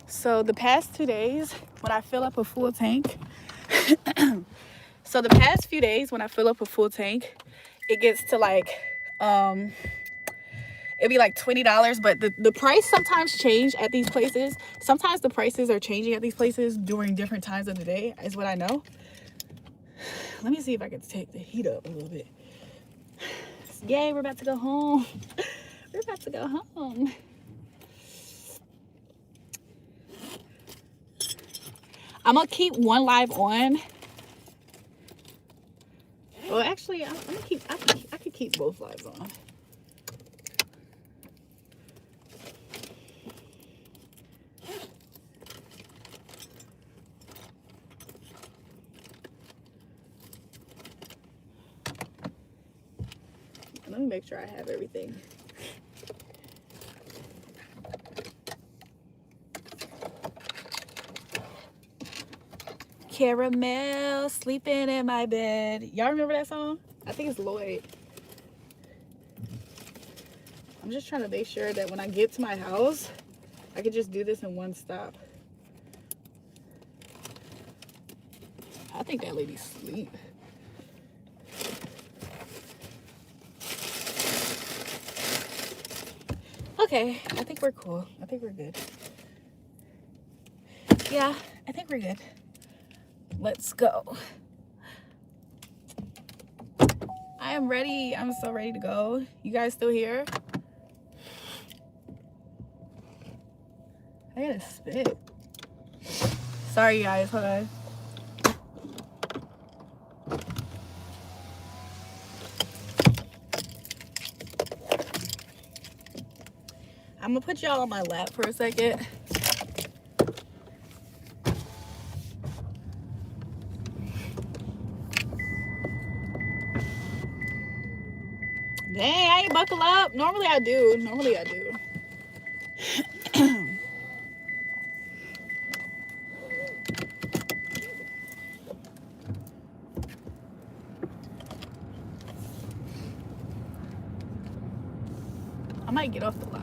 So the past 2 days when I fill up a full tank, so the past few days when I fill up a full tank, it gets to like, it'd be like $20, but the price sometimes change at these places. Sometimes the prices are changing at these places during different times of the day, is what I know. Let me see if I can take the heat up a little bit. Yay, we're about to go home. We're about to go home. I'm gonna keep one live on. Well, actually, I'm gonna keep. I could keep both lives on. Let me make sure I have everything. Caramel sleeping in my bed. Y'all remember that song? I think it's Lloyd. I'm just trying to make sure that when I get to my house, I can just do this in one stop. I think that lady's asleep. Okay, I think we're cool. I think we're good. Yeah, I think we're good. Let's go. I am ready. I'm so ready to go. You guys still here? I gotta spit. Sorry, guys. Hold on. I'm gonna put y'all on my lap for a second. Dang, I ain't buckle up. Normally I do. I might get off the live.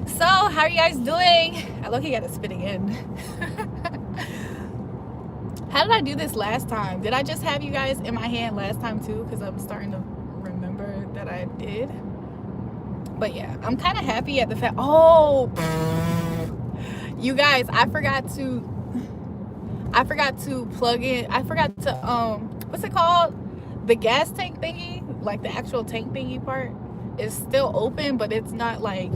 So, how are you guys doing? I look, you got to spit again. How did I do this last time? Did I just have you guys in my hand last time too? Because I'm starting to remember that I did. But yeah, I'm kind of happy at the fact. Oh, you guys, I forgot to plug in. I forgot to what's it called? The gas tank thingy, like the actual tank thingy part, is still open, but it's not like,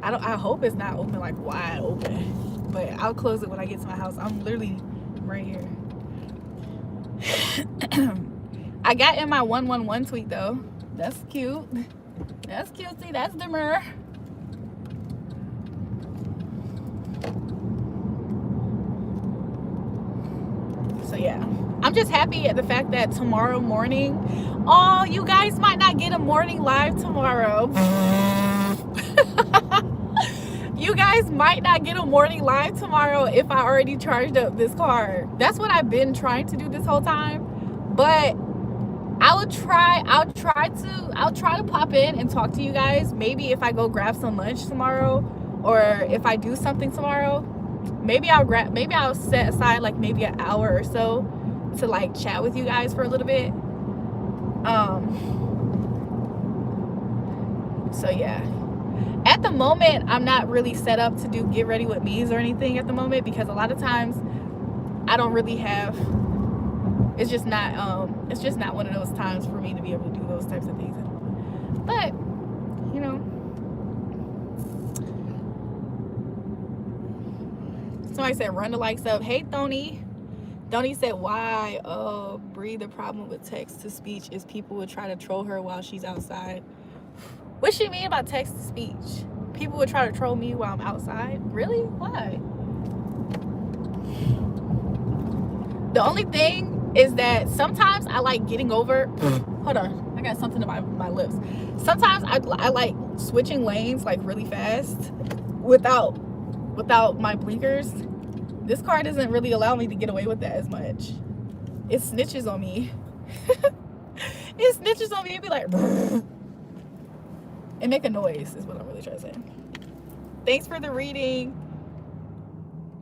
I hope it's not open like wide open. But I'll close it when I get to my house. I'm literally right here. I got in my 111 tweet though. That's cute. That's cutesy. That's demure. So yeah, I'm just happy at the fact that tomorrow morning, oh, you guys might not get a morning live tomorrow. You guys might not get a morning live tomorrow if I already charged up this car. That's what I've been trying to do this whole time. But I'll try to pop in and talk to you guys. Maybe if I go grab some lunch tomorrow, or if I do something tomorrow, maybe I'll set aside like maybe an hour or so to like chat with you guys for a little bit. So yeah. At the moment, I'm not really set up to do get ready with me's or anything at the moment, because a lot of times I don't really have, it's just not one of those times for me to be able to do those types of things. But, you know, somebody said run the likes up. Hey, Thony. Thony said, why Bree, the problem with text to speech is people would try to troll her while she's outside. What she mean about text to speech? People would try to troll me while I'm outside? Really? Why? The only thing is that sometimes I like getting over. Hold on, I got something in my lips. Sometimes I like switching lanes like really fast without my blinkers. This car doesn't really allow me to get away with that as much. It snitches on me. It snitches on me. It'd be like, and make a noise is what I'm really trying to say. Thanks for the reading.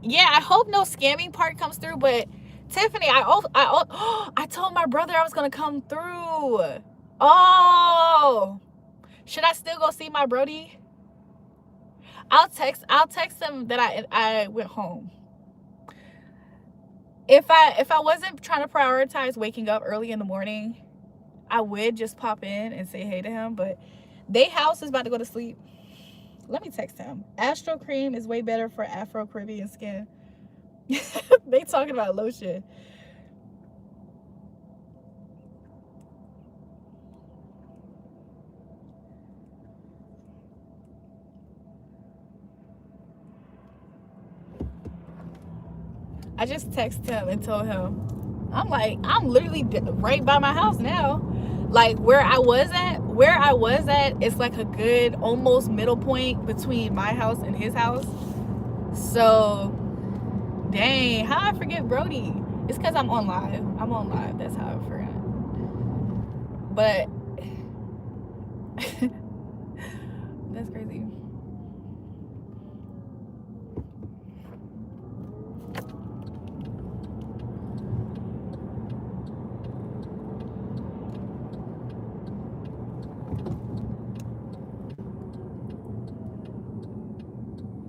Yeah, I hope no scamming part comes through, but Tiffany, I told my brother I was gonna come through. Oh, should I still go see my brody? I'll text him that I went home. If I wasn't trying to prioritize waking up early in the morning, I would just pop in and say hey to him, but they house is about to go to sleep. Let me text him. Astro Cream is way better for Afro-Caribbean skin. They talking about lotion. I just texted him and told him, I'm literally right by my house now. Like where I was at, it's like a good almost middle point between my house and his house. So, dang, how I forget Brody? It's because I'm on live. That's how I forgot. But that's crazy.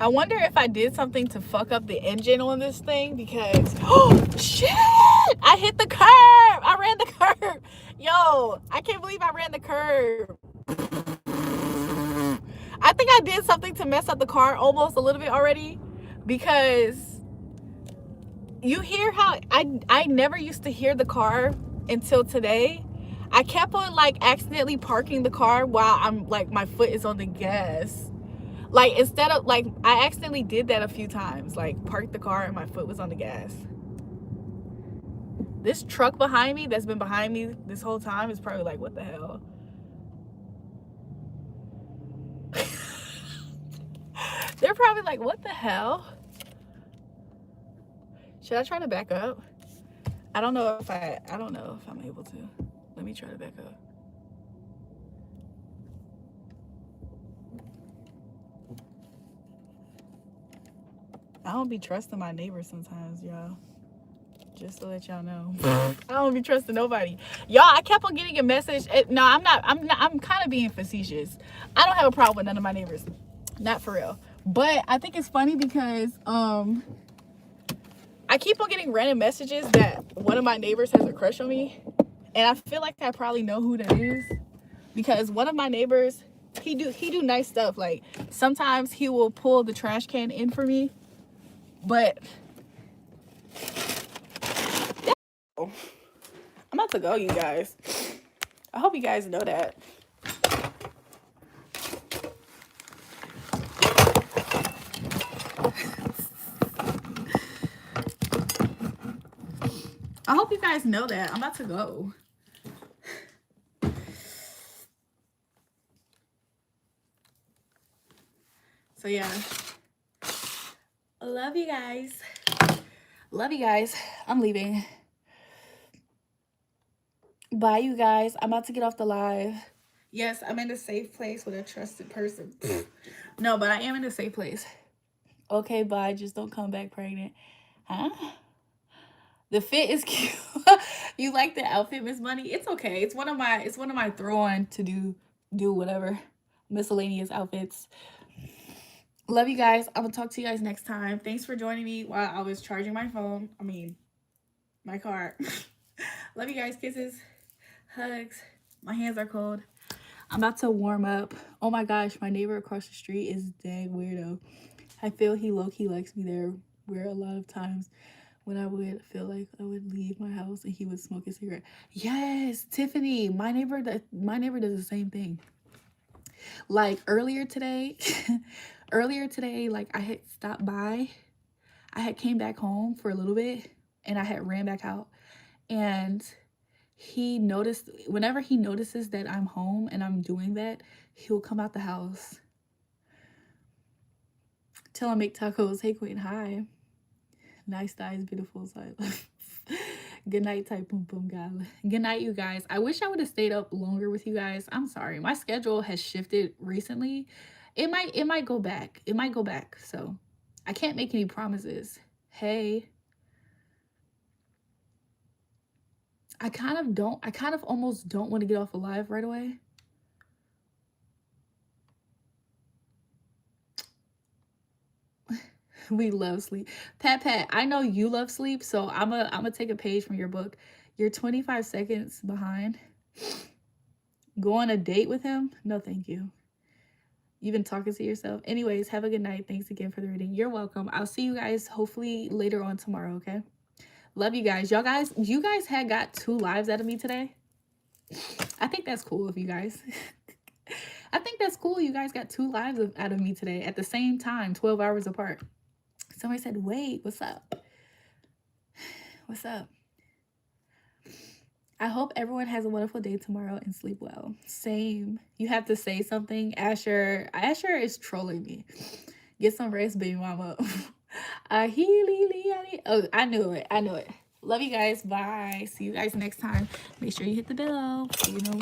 I wonder if I did something to fuck up the engine on this thing, because oh shit, I hit the curb. I ran the curb. Yo, I can't believe I ran the curb. I think I did something to mess up the car almost a little bit already, because you hear how I never used to hear the car until today. I kept on like accidentally parking the car while I'm like my foot is on the gas. Like instead of like, I accidentally did that a few times, like parked the car and my foot was on the gas. This truck behind me that's been behind me this whole time is probably like, what the hell? They're probably like, what the hell? Should I try to back up? I don't know if I'm able to. Let me try to back up. I don't be trusting my neighbors sometimes, y'all. Just to let y'all know. I don't be trusting nobody. Y'all, I kept on getting a message. No, I'm kind of being facetious. I don't have a problem with none of my neighbors. Not for real. But I think it's funny because I keep on getting random messages that one of my neighbors has a crush on me. And I feel like I probably know who that is. Because one of my neighbors, he do nice stuff. Like sometimes he will pull the trash can in for me. But I'm about to go, you guys. I hope you guys know that. I hope you guys know that. I'm about to go. So yeah. I love you guys. Love you guys. I'm leaving. Bye, you guys. I'm about to get off the live. Yes, I'm in a safe place with a trusted person. No, but I am in a safe place. Okay, bye. Just don't come back pregnant. Huh? The fit is cute. You like the outfit, Miss Money? It's okay. It's one of my throw on to do whatever miscellaneous outfits. Love you guys. I'm gonna talk to you guys next time. Thanks for joining me while I was charging my phone. I mean, my car. Love you guys. Kisses, hugs. My hands are cold. I'm about to warm up. Oh my gosh, my neighbor across the street is dang weirdo. I feel he low-key likes me there, where a lot of times when I would feel like I would leave my house and he would smoke a cigarette. Yes, Tiffany, my neighbor does the same thing. Like earlier today, like I had stopped by. I had came back home for a little bit and I had ran back out, and he noticed, whenever he notices that I'm home and I'm doing that, he'll come out the house till I make tacos. Hey Queen, hi. Nice thighs, beautiful side. Good night, type boom boom gal. Good night, you guys. I wish I would have stayed up longer with you guys. I'm sorry. My schedule has shifted recently. It might go back. It might go back. So I can't make any promises. Hey. I kind of almost don't want to get off alive right away. We love sleep. Pat, I know you love sleep, so I'm gonna take a page from your book. You're 25 seconds behind. Go on a date with him? No, thank you. You've been talking to yourself. Anyways, have a good night. Thanks again for the reading. You're welcome. I'll see you guys hopefully later on tomorrow, okay? Love you guys. You guys had got 2 lives out of me today. I think that's cool of you guys. I think that's cool. You guys got 2 lives out of me today at the same time, 12 hours apart. Somebody said, wait, what's up? What's up? I hope everyone has a wonderful day tomorrow and sleep well. Same. You have to say something. Asher is trolling me. Get some rest, baby mama. Oh, I knew it. Love you guys. Bye. See you guys next time. Make sure you hit the bell so you know when